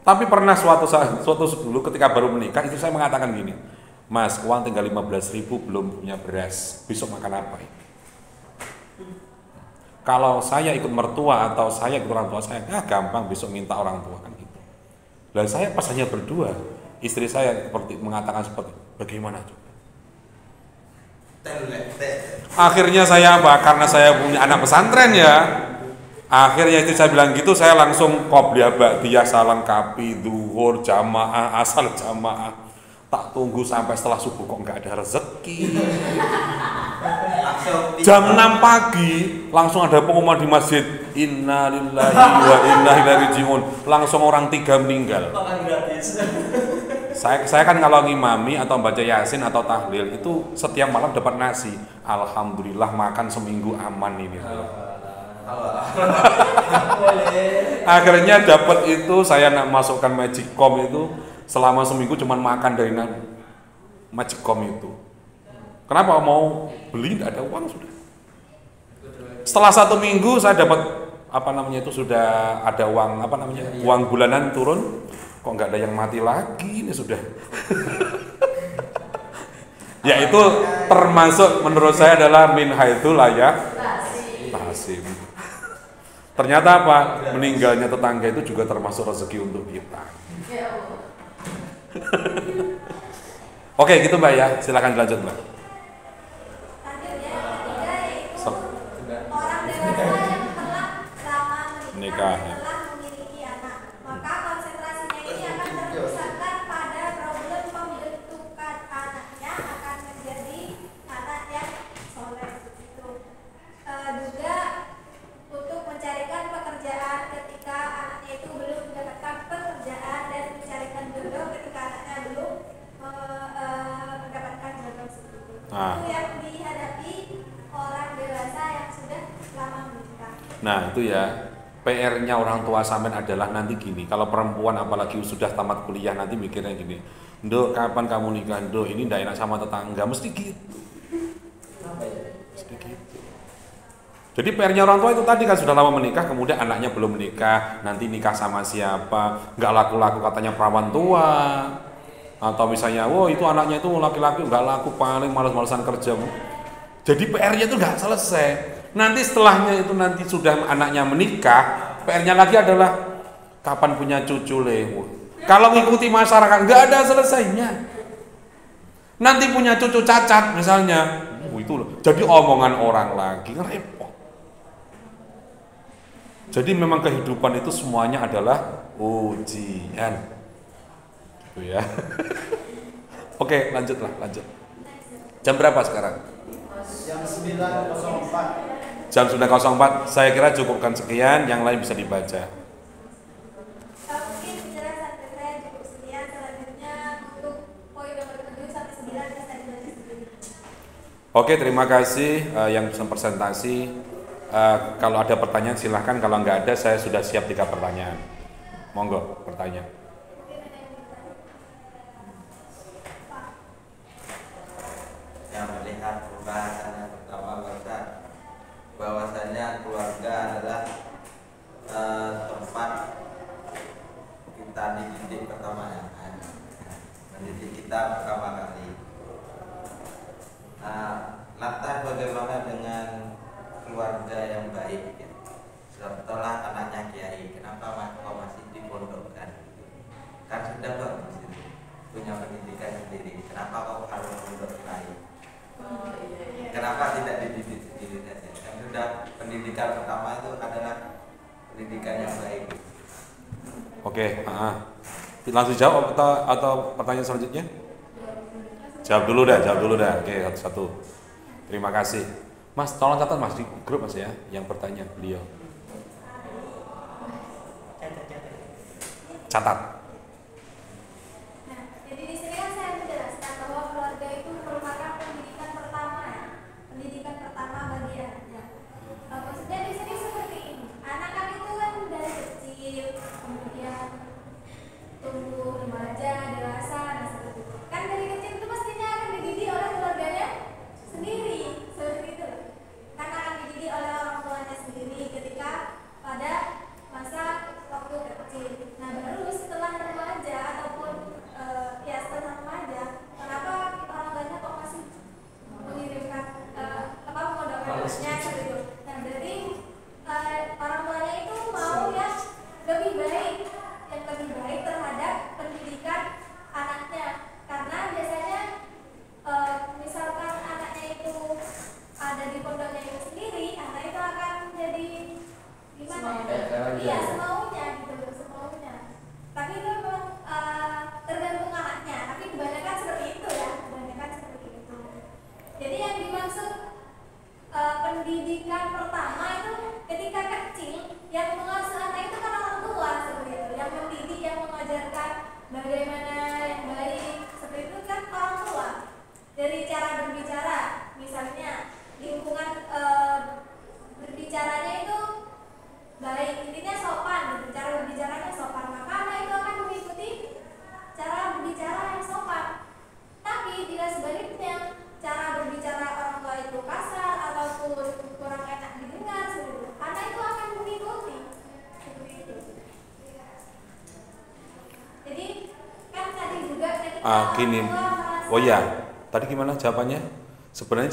Tapi pernah suatu dulu ketika baru menikah itu saya mengatakan gini, Mas, uang tinggal 15.000 belum punya beras. Besok makan apa? Kalau saya ikut mertua atau saya ikut orang tua saya, gampang besok minta orang tua kan gitu. Dan saya pas hanya berdua, istri saya mengatakan seperti bagaimana juga. Akhirnya saya apa? Karena saya punya anak pesantren ya. Akhirnya istri saya bilang gitu, saya langsung qobliyah ba'diyah salam kapi, zuhur, jamaah, asal jamaah. Tak tunggu sampai setelah subuh kok nggak ada rezeki. Langsung Jam 6 pagi langsung ada pengumuman di masjid, innalillahi wa inna ilaihi rajiun. Langsung orang 3 meninggal. Makan gratis. Saya kan kalau ngimami atau baca yasin atau tahlil itu setiap malam dapat nasi. Alhamdulillah makan seminggu aman ini. Boleh. Akhirnya dapat itu, saya nak masukkan Magicom itu selama seminggu cuman makan dari Magicom itu. Kenapa mau beli tidak ada uang sudah. Setelah 1 minggu saya dapat sudah ada uang uang bulanan turun, kok nggak ada yang mati lagi ini sudah. Ya itu termasuk menurut saya adalah min haitsu la yahtasib. Ternyata apa? Meninggalnya tetangga itu juga termasuk rezeki untuk kita. Oke, gitu Mbak ya. Silakan dilanjut Mbak. Lanjut ya, yang ketiga yaitu orang dewasa yang telah lama menikah Nikah, ya. dan telah memiliki anak. Maka konsentrasinya ini akan terpusatkan pada problem pembentukan anaknya akan menjadi anak yang soleh. Juga untuk mencarikan pekerjaan ketika anaknya itu belum mendapatkan pekerjaan dan mencarikan jodoh ketika anaknya belum mendapatkan jodoh tersebut. Itu yang dihadapi orang dewasa yang sudah lama menikah. Nah itu ya, PR-nya orang tua sampean adalah nanti gini, kalau perempuan apalagi sudah tamat kuliah nanti mikirnya gini, Nduk kapan kamu nikah, Nduk ini ndak enak sama tetangga, mesti gitu. Mesti gitu. Jadi PR-nya orang tua itu tadi kan sudah lama menikah, kemudian anaknya belum menikah, nanti nikah sama siapa, nggak laku-laku katanya perawan tua, atau misalnya, itu anaknya itu laki-laki nggak laku, paling malas-malasan kerja. Jadi PR-nya itu nggak selesai. Nanti setelahnya itu nanti sudah anaknya menikah, PR-nya lagi adalah kapan punya cucu lewo. Kalau ngikuti masyarakat nggak ada selesainya. Nanti punya cucu cacat misalnya, itu loh. Jadi omongan orang lagi repot. Jadi memang kehidupan itu semuanya adalah ujian, gitu ya. Oke, lanjut. Jam berapa sekarang? Jam 9.04. Jam 9.04. Saya kira cukupkan sekian, yang lain bisa dibaca. Mungkin penjelasan dari saya cukup sekian. Selanjutnya untuk poin nomor 7 sampai 9 bisa dibaca sendiri. Oke, terima kasih yang bisa presentasi. Kalau ada pertanyaan silahkan, kalau nggak ada saya sudah siap 3 pertanyaan. Monggo bertanya. yang melihat pembahasan yang pertama bahwasanya keluarga adalah tempat kita dididik pertama ya, mendidik kita pertama kali. Lantas bagaimana dengan keluarga yang baik ya? Setelah anaknya kiai, kenapa kok masih dipondokkan? Kan sudah bagus itu, punya pendidikan sendiri, kenapa kok harus pondok lain? Kenapa tidak dididik sendiri saja? Yang sudah pendidikan pertama itu adalah pendidikan yang baik. Oke, langsung jawab atau pertanyaan selanjutnya? Jawab dulu dah. Oke, satu-satu. Terima kasih. Mas, tolong catat Mas di grup Mas ya, yang bertanya beliau. Catat. Nah, jadi di sini kan saya menjelaskan bahwa keluarga itu merupakan pendidikan pertama ya, pendidikan pertama bagi anaknya. Maksudnya di sini seperti ini, anak kan itu kan dari kecil, kemudian tumbuh remaja, dewasa, dan seperti itu. Kan dari kecil itu pastinya akan dididik oleh keluarganya sendiri, seperti itu. Karena akan dididik oleh orang tuanya sendiri ketika pada masa waktu kecil. Nah, baru setelah remaja ataupun setelah remaja, kenapa orang tuanya kok masih mengirimkan pondok anaknya seperti itu? Nah, berarti orang tuanya itu mau yang lebih baik terhadap pendidikan anaknya, karena biasanya misalkan anaknya itu ada di pondoknya itu sendiri, anak itu akan jadi gimana? Iya, semaunya gitu loh, semaunya. Tapi itu memang tergantung anaknya, tapi kebanyakan seperti itu ya, kebanyakan seperti itu. Jadi yang dimaksud Gini. Oh ya, tadi gimana jawabannya? Sebenarnya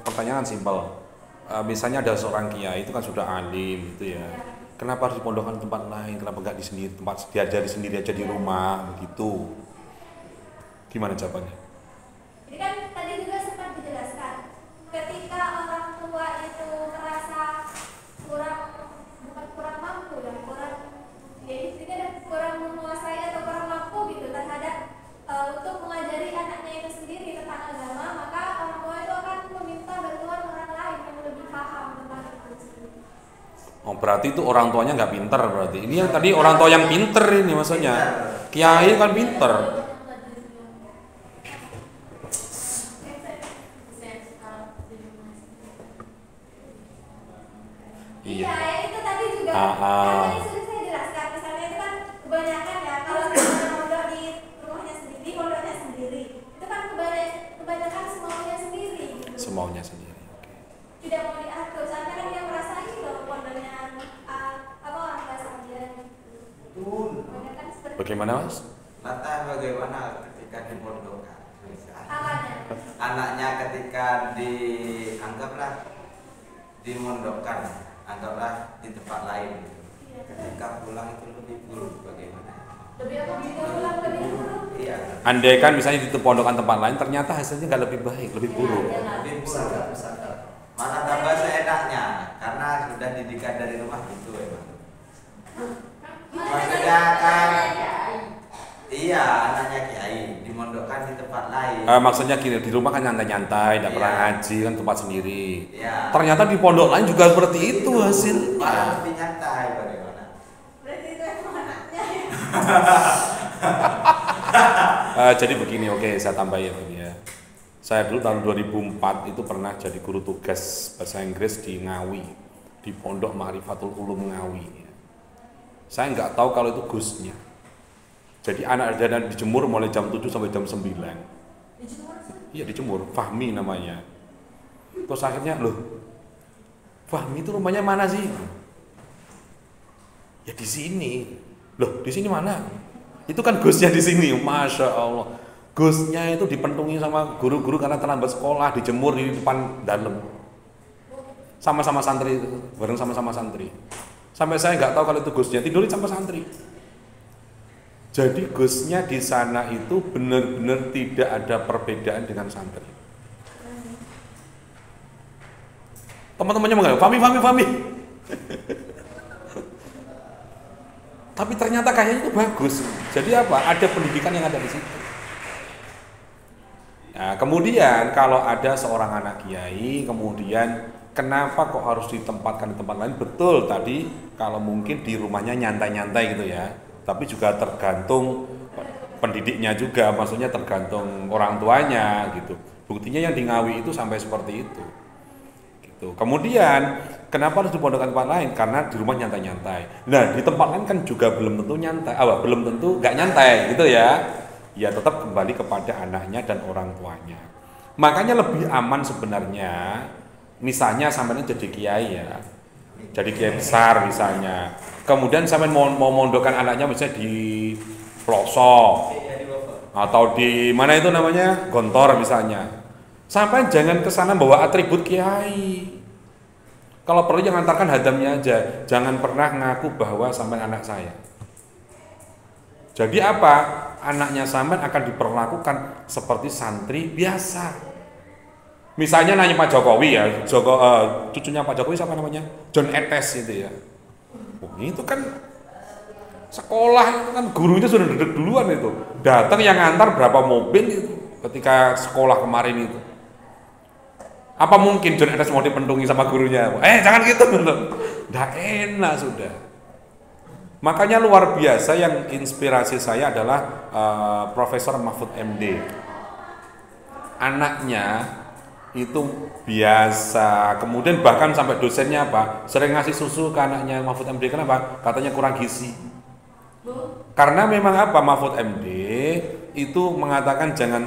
pertanyaan simpel. Misalnya ada seorang kiai itu kan sudah alim gitu ya. Kenapa harus dipondokkan di tempat lain? Kenapa nggak di sendiri, tempat diajari sendiri aja di rumah begitu? Gimana jawabannya? Ini kan tadi juga sempat dijelaskan, ketika orang tua itu merasa bukan kurang mampu ya, kurang menguasai atau kurang mampu gitu terhadap untuk mengajari anaknya itu sendiri tentang agama, maka orang tua itu akan meminta bantuan orang lain yang lebih paham tentang itu sendiri. Oh, berarti itu orang tuanya nggak pinter berarti. Ini yang tadi orang tua yang pinter ini maksudnya. Kiai kan pinter. Iya, ya itu tadi juga Ah, ah. kan tadi sudah saya jelaskan, misalnya itu kan kebanyakan ya kalau kita mondok di rumahnya sendiri, pondoknya sendiri, itu kan kebanyakan semaunya sendiri. Gitu. Semaunya sendiri. Oke. Tidak mau diatur, karena kan dia merasa ini loh pondoknya orang tua saja. Kebanyakan seperti Bagaimana Mas? Lantas bagaimana ketika dipondokkan? apanya? Anaknya ketika dianggaplah dimondokkan, anggaplah di tempat lain. Ketika pulang itu lebih buruk bagaimana? Lebih apa juga pulang lebih dulu. Iya. Andai kan misalnya di pondokkan tempat lain ternyata hasilnya nggak lebih baik, lebih buruk. Lebih buruk. Malah tambah seenaknya karena sudah didikan dari rumah gitu emang. Maksudnya kan iya anaknya kiai dimondokkan di tempat lain. Maksudnya gini, di rumah kan nyantai-nyantai, tidak pernah Iya. ngaji kan tempat sendiri. Iya. Ternyata di pondok lain juga seperti itu hasil. Malah lebih nyantai bagaimana? Berarti itu emang anaknya ya. Jadi begini, oke saya tambahin ya. Saya dulu tahun 2004 itu pernah jadi guru tugas bahasa Inggris di Ngawi, di Pondok Ma'rifatul Ulum Ngawi. Saya nggak tahu kalau itu gusnya. Jadi anak ada dijemur mulai jam 7 sampai jam 9. Iya dijemur, Fahmi namanya. Terus akhirnya loh, Fahmi itu rumahnya mana sih? Ya di sini. Loh di sini mana? Itu kan gusnya di sini, masya Allah. Gusnya itu dipentungi sama guru-guru karena terlambat sekolah, dijemur di depan dalam. Sama-sama santri, bareng sama-sama santri. Sampai saya nggak tahu kalau itu gusnya, tidurin sama santri. Jadi gusnya di sana itu benar-benar tidak ada perbedaan dengan santri. Teman-temannya mengatakan, Fahmi. Tapi ternyata kayaknya itu bagus. Jadi apa? Ada pendidikan yang ada di situ. Nah, kemudian kalau ada seorang anak kiai, kemudian kenapa kok harus ditempatkan di tempat lain? Betul tadi kalau mungkin di rumahnya nyantai-nyantai gitu ya. Tapi juga tergantung pendidiknya juga, maksudnya tergantung orang tuanya gitu. Buktinya yang di Ngawi itu sampai seperti itu. Gitu. Kemudian kenapa harus dipondokkan tempat lain? Karena di rumah nyantai-nyantai. Nah di tempat lain kan juga belum tentu nyantai, belum tentu nggak nyantai gitu ya. Ya tetap kembali kepada anaknya dan orang tuanya. Makanya lebih aman sebenarnya, misalnya sampai jadi kiai ya, jadi kiai besar misalnya. Kemudian sampai mau mondokkan anaknya misalnya di pelosok atau di mana itu namanya Gontor misalnya. Sampai jangan kesana bawa atribut kiai. Kalau perlu yang antarkan hadamnya aja, jangan pernah ngaku bahwa sampai anak saya. Jadi apa? Anaknya sampean akan diperlakukan seperti santri biasa. Misalnya nanya Pak Jokowi ya, cucunya Pak Jokowi siapa namanya? John Etes itu ya. Oh, itu kan sekolah itu kan gurunya sudah duduk duluan itu. Datang yang ngantar berapa mobil itu ketika sekolah kemarin itu. Apa mungkin John Etes mau dipentungi sama gurunya? Jangan gitu. Nggak enak sudah. Makanya luar biasa yang inspirasi saya adalah Profesor Mahfud MD. Anaknya itu biasa, kemudian bahkan sampai dosennya apa? Sering ngasih susu ke anaknya Mahfud MD. Kenapa? Katanya kurang gizi. Karena memang apa? Mahfud MD itu mengatakan jangan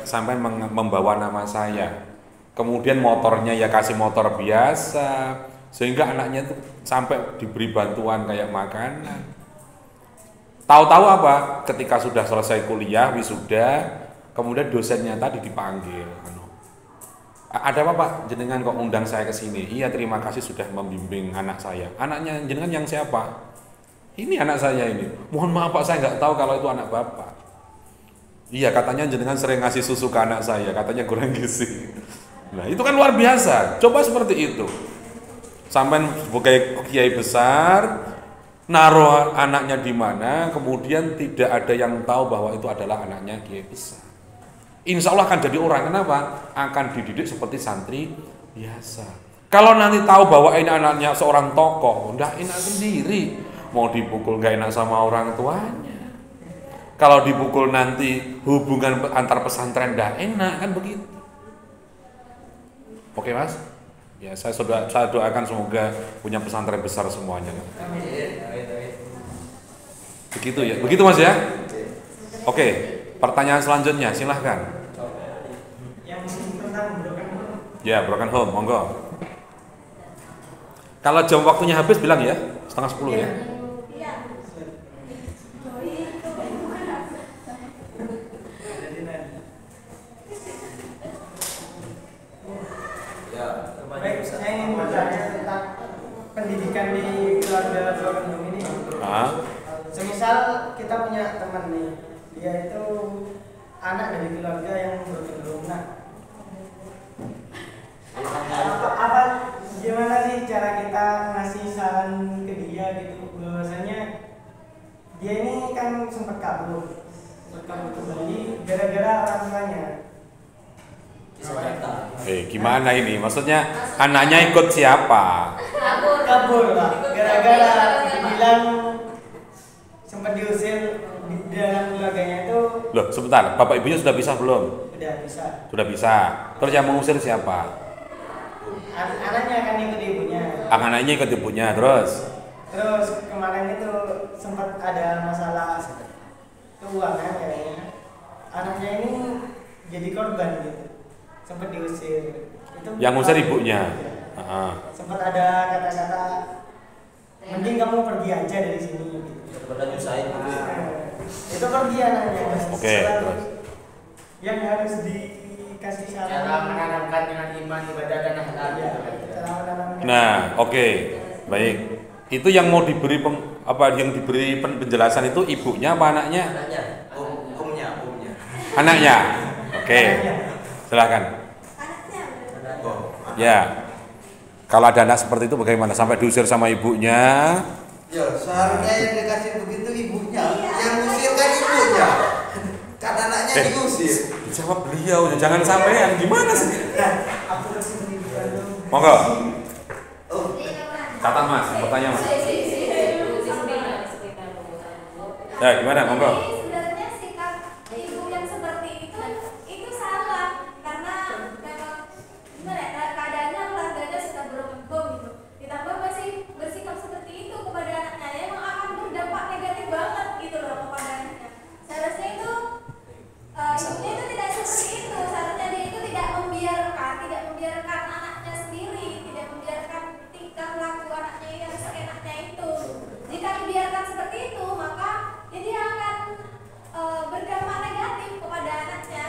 sampai membawa nama saya. Kemudian motornya ya kasih motor biasa. Sehingga anaknya itu sampai diberi bantuan kayak makanan. Tahu-tahu apa? Ketika sudah selesai kuliah, wisuda, kemudian dosennya tadi dipanggil. Ada apa Pak? Jenengan kok undang saya ke sini? Iya, terima kasih sudah membimbing anak saya. Anaknya jenengan yang siapa? Ini anak saya ini. Mohon maaf Pak, saya nggak tahu kalau itu anak Bapak. Iya, katanya jenengan sering ngasih susu ke anak saya, katanya kurang gizi. Nah, itu kan luar biasa. Coba seperti itu. Sampai sebagai kiai besar, naruh anaknya di mana, kemudian tidak ada yang tahu bahwa itu adalah anaknya kiai besar. Insya Allah akan jadi orang. Kenapa? Akan dididik seperti santri biasa. Kalau nanti tahu bahwa ini anaknya seorang tokoh, udah enak sendiri. Mau dipukul gak enak sama orang tuanya. Kalau dipukul nanti hubungan antar pesantren dah enak, kan begitu. Oke Mas? Ya, saya doakan semoga punya pesantren besar semuanya. Begitu ya, begitu Mas ya. Oke, pertanyaan selanjutnya silahkan. Yang tentang broken home. Ya, broken home, monggo. Kalau jam waktunya habis bilang ya, 9:30 ya. Baik, saya ingin bertanya tentang pendidikan di keluarga broken home ini. Semisal kita punya teman nih, dia itu anak dari keluarga yang broken home. Nah, apa gimana sih cara kita ngasih saran ke dia gitu, bahwasanya dia ini kan sempat kabur kembali gara-gara orang tuanya. Gimana ini? Maksudnya anaknya ikut siapa? Kabur Pak, gara-gara dibilang sempat diusir di dalam keluarganya itu. Loh, sebentar, bapak ibunya sudah pisah belum? Udah bisa. Sudah bisa. Terus yang mengusir siapa? Anaknya akan ikut ibunya. Anaknya ikut ibunya, terus? Terus kemarin itu sempat ada masalah keuangan kayaknya. Anaknya ini jadi korban gitu. Sempat diusir. Itu yang ngusir ibunya. Sempat ada kata-kata, mending kamu pergi aja dari sini. Daripada nyusahin gitu. Itu pergi anaknya. Oke, terus. Yang harus dikasih saran. Cara menanamkan dengan iman, ibadah dan akhlak. Nah, oke. Baik. Itu yang mau diberi yang diberi penjelasan itu ibunya apa anaknya? Anaknya, umnya. Anaknya. Oke. Silakan. Ya. Kalau ada anak seperti itu bagaimana? Sampai diusir sama ibunya? Ya, seharusnya yang dikasih begitu ibunya, yang ngusir kan ibunya. Kan anaknya diusir. Dijawab beliau, jangan sampean. Gimana sih? Monggo. Catat Mas, pertanyaan Mas. Ya, gimana? Monggo. Sebenarnya sikap ibu yang seperti itu salah karena memang gimana ya, keadaannya keluarganya sudah broken home gitu. Ditambah masih bersikap seperti itu kepada anaknya, ya emang akan berdampak negatif banget gitu loh kepada anaknya. Seharusnya itu ibunya itu tidak seperti itu. Seharusnya dia itu tidak membiarkan anaknya sendiri, tidak membiarkan tingkah laku anaknya yang seenaknya itu. Jika dibiarkan seperti itu, maka dia akan berdampak negatif kepada anaknya.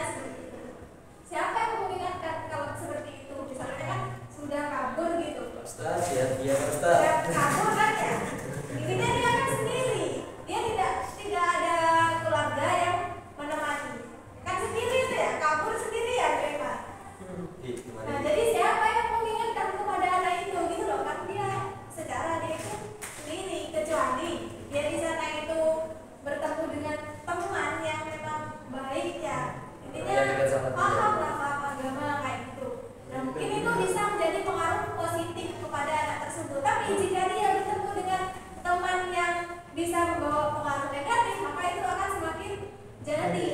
Siapa yang mengingatkan kalau seperti itu? Misalnya kan sudah kabur gitu. Ustaz, ya Ustaz. Kabur kan ya? Intinya dia akan sendiri. Dia tidak ada keluarga yang menemani. Kan sendiri itu ya, kabur sendiri ya mereka. Nah, jadi siapa yang mengingatkan kepada anak itu gitu loh? Kan dia secara dia itu sendiri, kecuali dia di sana itu bertemu dengan teman yang memang baik ya. Intinya paham agama kayak gitu. Nah, mungkin itu bisa menjadi pengaruh positif kepada anak tersebut. Tapi jika dia bertemu dengan teman yang bisa membawa pengaruh negatif, maka itu akan semakin jadi.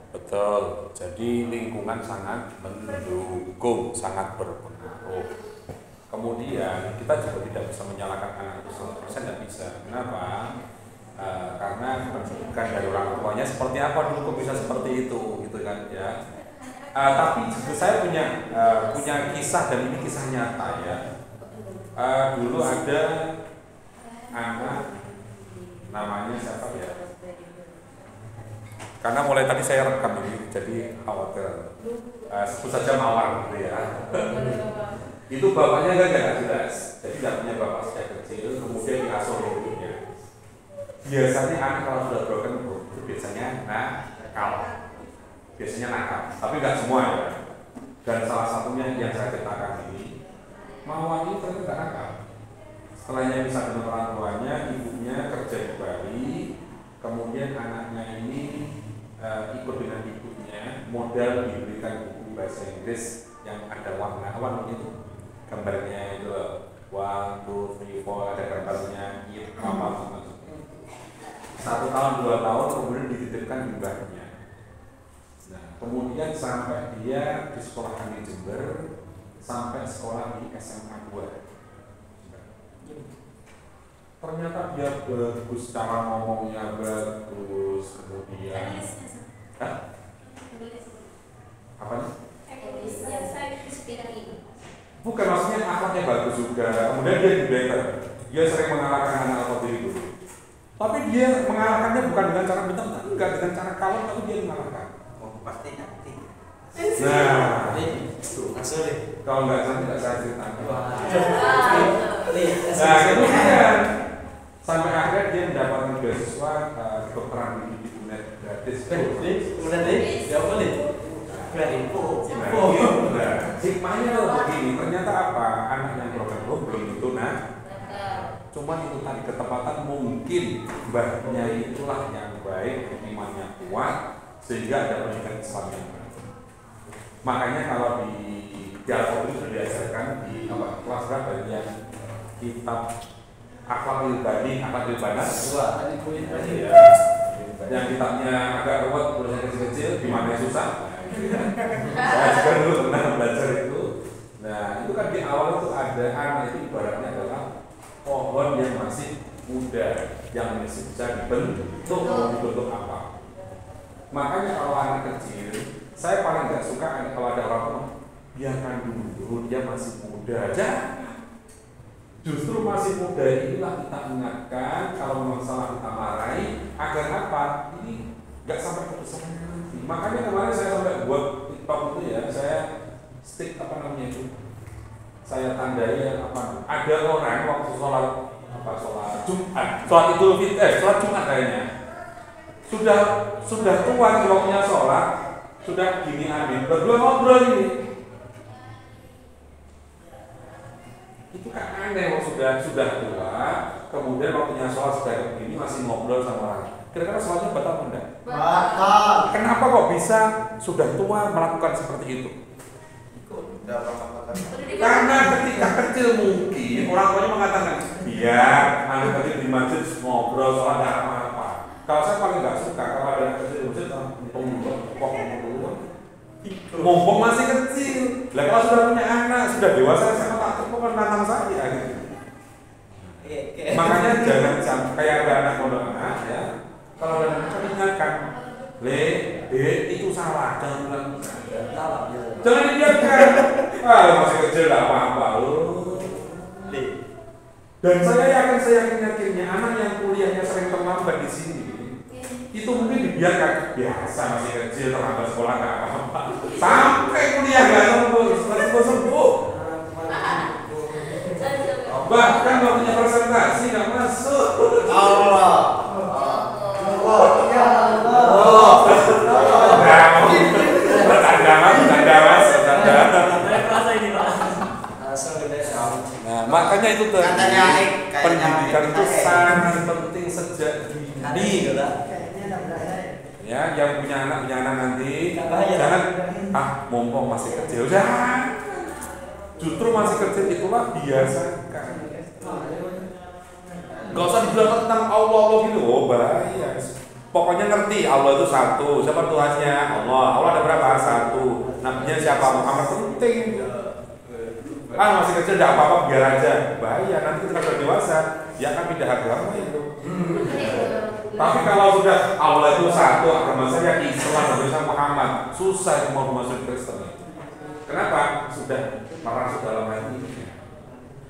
Betul. Jadi lingkungan sangat mendukung, sangat berpengaruh. Kemudian kita juga tidak bisa menyalahkan anak itu 100%, tidak bisa. Kenapa? Karena pendidikan dari orang tuanya seperti apa dulu kok bisa seperti itu, gitu kan ya. Tapi saya punya kisah, dan ini kisah nyata ya. Dulu ada anak namanya siapa ya? Karena mulai tadi saya rekam ini, jadi khawatir. Sebut saja Mawar gitu ya. Itu bapaknya nggak jelas, jadi nggak punya bapak sejak kecil, kemudian diasuh ibunya. Biasanya anak kalau sudah broken home itu biasanya nakal, tapi nggak semua ya. Dan salah satunya yang saya ceritakan ini, Mawar ini ternyata nggak nakal. Setelahnya bisa dengan orang tuanya, ibunya kerja di Bali, kemudian anaknya ini ikut dengan ibunya, modal diberikan buku bahasa Inggris yang ada warna-warna itu, gambarnya itu 1, 2, 3, 4 ada gambarnya itu apa. 1 tahun 2 tahun kemudian dititipkan di mbahnya. Nah, kemudian sampai dia disekolahkan di Jember, sampai sekolah di SMA 2. Ternyata dia bagus, cara ngomongnya bagus, kemudian apa nih? Bukan, maksudnya akhlaknya bagus juga. Kemudian dia debater, dia sering mengalahkan anak alkohol itu. Tapi dia mengalahkannya bukan dengan cara bentak, enggak, dengan cara kalem, tapi dia mengalahkan. Oh, pasti nanti. Nah, sorry. kalau nggak nanti nggak saya ceritakan. Nah, kemudian sampai akhirnya dia mendapatkan beasiswa kedokteran di UNED gratis. Ya boleh. Nah, hikmahnya begini, ternyata apa? Anak yang broken home belum tentu cuman itu tadi ketepatan, mungkin mbahnya itulah yang baik, imannya kuat, sehingga ada pendidikan Islam yang baik. Makanya kalau di Al-Quran sudah diajarkan di kelas berapa yang kitab Akhlakul Bani, Akhlakul Banas, ya, yang kitabnya agak ruwet, tulisannya kecil-kecil, gimana susah. Saya juga dulu pernah belajar itu. Nah, itu kan di awal itu ada anak itu ibaratnya adalah pohon yang masih muda, yang masih bisa dibentuk, mau dibentuk apa. Makanya kalau anak kecil, saya paling nggak suka kalau ada orang tua, biarkan dulu, dia masih muda aja. Justru masih muda inilah kita ingatkan, kalau memang salah kita marahi, agar apa? Ini nggak sampai kebesaran nanti. Makanya kemarin saya sampai buat TikTok itu ya, saya stick apa namanya itu, saya tandai apa? Ada orang waktu sholat Jumat, sholat Idul Fitri, sholat Jumat kayaknya, sudah tua waktunya sholat, sudah gini amin, berdua ngobrol ini. Itu kan aneh, sudah tua, kemudian waktunya sholat sudah begini masih ngobrol sama orang. Kira-kira sholatnya batal apa enggak? Batal. Kenapa kok bisa sudah tua melakukan seperti itu? Karena ketika kecil mungkin orang tuanya mengatakan, biar anak kecil di masjid ngobrol soal apa-apa. Kalau saya paling nggak suka kalau ada anak kecil di masjid, mumpung masih kecil. Lah kalau sudah punya anak, sudah dewasa, saya tak cukup menantang saya gitu. Makanya jangan kayak ada anak pondok anak ya. Kalau ada anak ingatkan, itu salah, jangan bilang salah. Jangan dibiarkan. Masih kecil enggak apa-apa loh. Dan saya yakinnya anak yang kuliahnya sering terlambat di sini, itu mungkin dibiarkan biasa, masih kecil terlambat sekolah enggak apa-apa. Sampai kuliah enggak sembuh. Bahkan waktunya presentasi enggak masuk. Allah. Ya Allah. Nah, makanya itu pendidikan itu sangat penting sejak dini. Ya, yang punya anak nanti jangan mumpung masih kecil, jangan. Justru masih kecil itulah biasakan. Gak usah dibilang tentang Allah gitu, bahaya. Pokoknya ngerti Allah itu satu. Siapa Tuhannya? Allah ada berapa? Satu. Nabinya siapa? Muhammad. Penting. Masih kecil tidak apa-apa, biar aja. Bahaya, nanti ketika sudah dewasa dia akan pindah agama itu. Tapi kalau sudah Allah itu satu, agama saya Islam, agama Muhammad, susah mau masuk Kristen. Kenapa? Sudah merasuk dalam hati.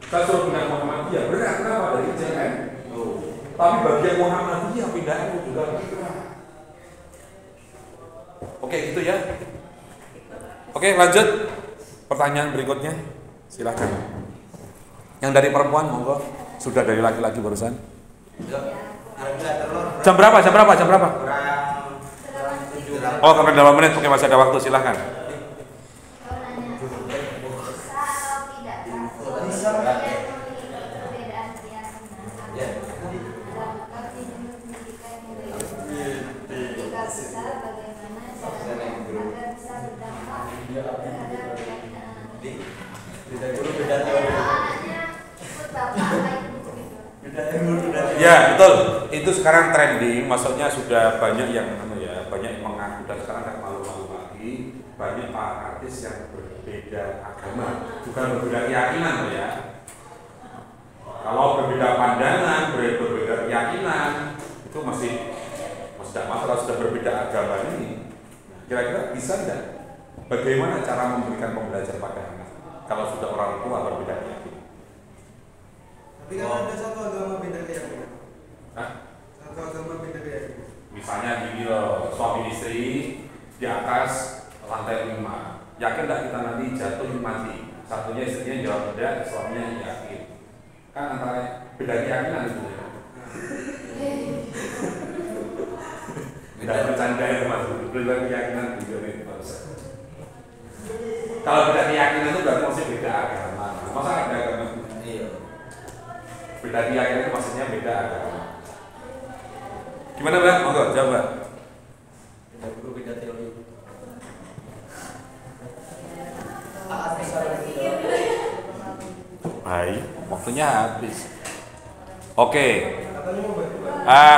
Saya suruh pindah Muhammadiyah, berat. Kenapa? Dari JN. Tapi bagi yang Muhammadiyah pindahnya juga berat. Oke, gitu ya. Oke, lanjut. Pertanyaan berikutnya. Silakan. Yang dari perempuan monggo. Sudah dari laki-laki barusan. Jam berapa? Oh, karena 8 menit. Oke, masih ada waktu, silakan. Ya betul, itu sekarang trending, maksudnya sudah banyak yang banyak yang mengaku dan sekarang nggak malu-malu lagi, banyak para artis yang berbeda agama, bukan berbeda keyakinan loh ya. Kalau berbeda pandangan, berbeda keyakinan, itu masih tidak masalah. Sudah berbeda agama ini, kira-kira bisa nggak? Bagaimana cara memberikan pembelajaran pada anak kalau sudah orang tua berbeda keyakinan? Tapi kan ada satu agama beda keyakinan. Satu agama beda keyakinan. Misalnya gini loh, suami istri di atas lantai 5. Yakin nggak kita nanti jatuh mati? Satunya istrinya jawab tidak, suaminya yakin. Kan antara beda keyakinan itu ya. Tidak bercanda ya mas, beda keyakinan juga nih mas. Kalau beda keyakinan itu berarti masih beda agama. Masa ada agama? Iya. Beda keyakinan itu maksudnya beda agama. Gimana Mbak? Monggo jawab Mbak. Beda teori. Baik, waktunya habis. Oke.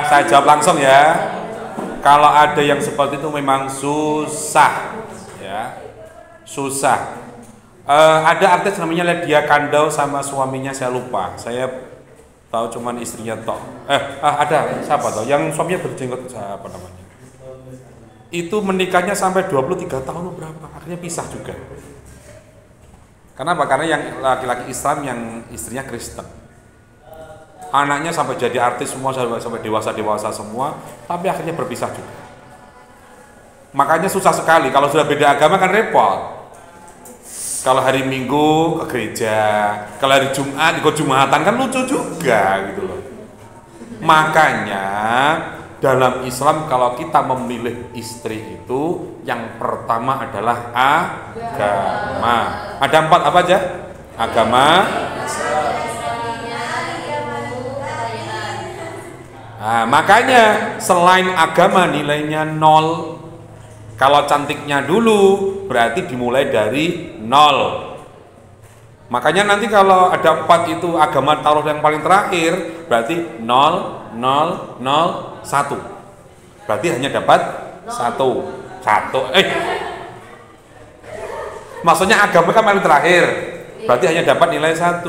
Saya jawab langsung ya. Kalau ada yang seperti itu memang susah, ya, susah. Ada artis namanya Lydia Kandou sama suaminya saya lupa. Saya tahu cuman istrinya toh. Ada siapa toh? Yang suaminya berjenggot siapa namanya? Itu menikahnya sampai 23 tahun berapa? Akhirnya pisah juga. Kenapa? Karena yang laki-laki Islam, yang istrinya Kristen. Anaknya sampai jadi artis semua, sampai dewasa semua, tapi akhirnya berpisah juga. Makanya susah sekali. Kalau sudah beda agama kan repot. Kalau hari Minggu ke gereja, kalau hari Jumat ikut Jumatan kan lucu juga gitu loh. Makanya dalam Islam kalau kita memilih istri itu yang pertama adalah agama. Ada 4 apa aja? Agama. Nah, makanya selain agama nilainya 0. Kalau cantiknya dulu berarti dimulai dari 0. Makanya nanti kalau ada 4 itu agama taruh yang paling terakhir berarti 0, 0, 0, 1. Berarti hanya dapat 1. Maksudnya agama kan paling terakhir. Berarti hanya dapat nilai 1.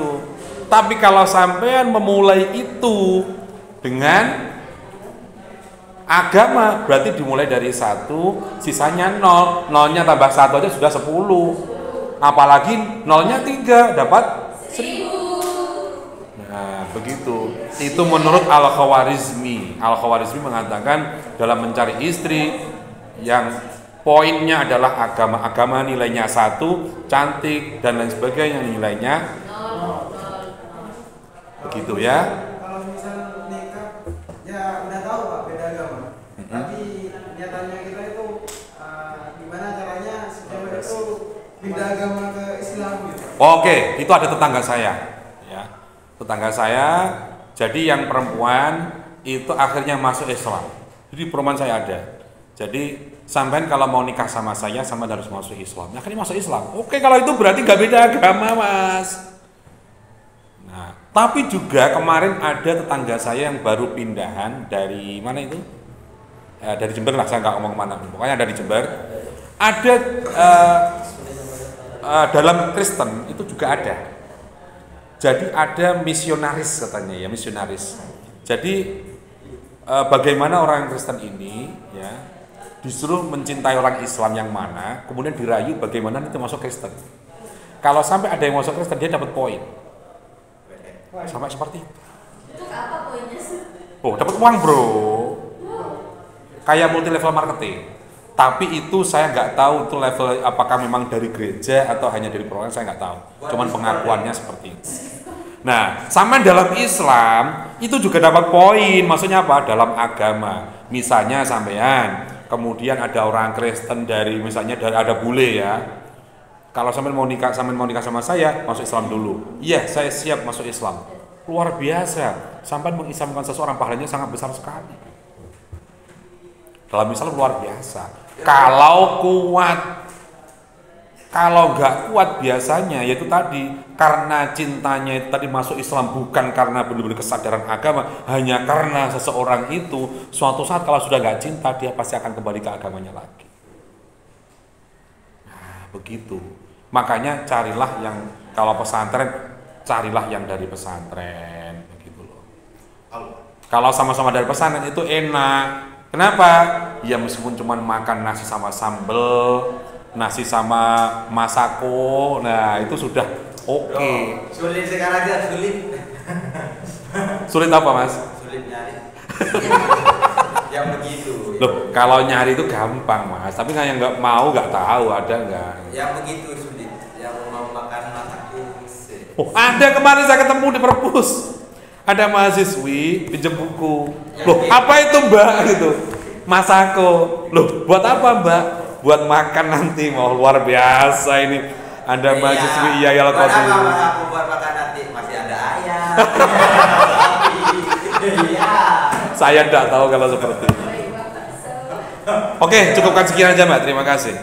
Tapi kalau sampean memulai itu dengan agama berarti dimulai dari 1, sisanya 0. 0-nya tambah 1 aja sudah 10. Apalagi 0-nya 3 dapat 1000. Nah, begitu. Itu menurut Al-Khawarizmi. Al-Khawarizmi mengatakan dalam mencari istri yang poinnya adalah agama nilainya 1, cantik dan lain sebagainya nilainya 0. Begitu ya. Kalau misal nikah ya udah tahu Pak beda agama. Tapi niatannya kita itu gimana caranya supaya itu pindah agama ke Islam gitu. Oke, itu ada tetangga saya ya. Tetangga saya jadi yang perempuan itu akhirnya masuk Islam. Jadi perempuan saya ada. Jadi sampean kalau mau nikah sama saya sama harus masuk Islam. Akhirnya masuk Islam. Oke, kalau itu berarti nggak beda agama, Mas. Nah, tapi juga kemarin ada tetangga saya yang baru pindahan dari mana itu? Dari Jember lah, saya nggak ngomong kemana. Pokoknya dari Jember. Ada dalam Kristen itu juga ada. Jadi ada misionaris katanya ya, misionaris. Jadi bagaimana orang Kristen ini ya disuruh mencintai orang Islam yang mana, kemudian dirayu bagaimana itu masuk Kristen. Kalau sampai ada yang masuk Kristen dia dapat poin. Sampai seperti itu. Itu apa poinnya sih? Oh, dapat uang bro. Kayak multi level marketing. Tapi itu saya nggak tahu itu level apakah memang dari gereja atau hanya dari perorangan, saya nggak tahu. Cuman pengakuannya seperti itu. Nah, sama dalam Islam itu juga dapat poin. Maksudnya apa? Dalam agama. Misalnya sampean, kemudian ada orang Kristen dari misalnya dari ada bule ya. Kalau sampean mau nikah sama saya, masuk Islam dulu. Iya, saya siap masuk Islam. Luar biasa. Sampai mengislamkan seseorang pahalanya sangat besar sekali. Dalam Islam luar biasa. Kalau kuat, kalau nggak kuat biasanya yaitu tadi karena cintanya itu tadi masuk Islam bukan karena benar-benar kesadaran agama, hanya karena seseorang itu suatu saat kalau sudah nggak cinta dia pasti akan kembali ke agamanya lagi. Nah, begitu. Makanya carilah yang kalau pesantren carilah yang dari pesantren. Kalau sama-sama dari pesantren itu enak. Kenapa? Ya meskipun cuma makan nasi sama sambel, nasi sama masako, nah itu sudah oke. Sulit sekarang aja sulit. Sulit apa mas? Sulit nyari. Yang begitu. Loh, kalau nyari itu gampang mas, tapi yang nggak mau nggak tahu ada nggak? Yang begitu sulit. Yang mau makan masako. Oh, ada kemarin saya ketemu di perpus. Ada mahasiswi pinjam buku. Loh, apa itu mbak gitu? Masako. Loh, buat apa mbak? Buat makan nanti. Mau luar biasa ini. Ada mahasiswi Yayal Qadri. Buat apa aku buat makan nanti? Masih ada ayam. Iya. Saya tidak tahu kalau seperti itu. Oke, cukupkan sekian aja mbak. Terima kasih.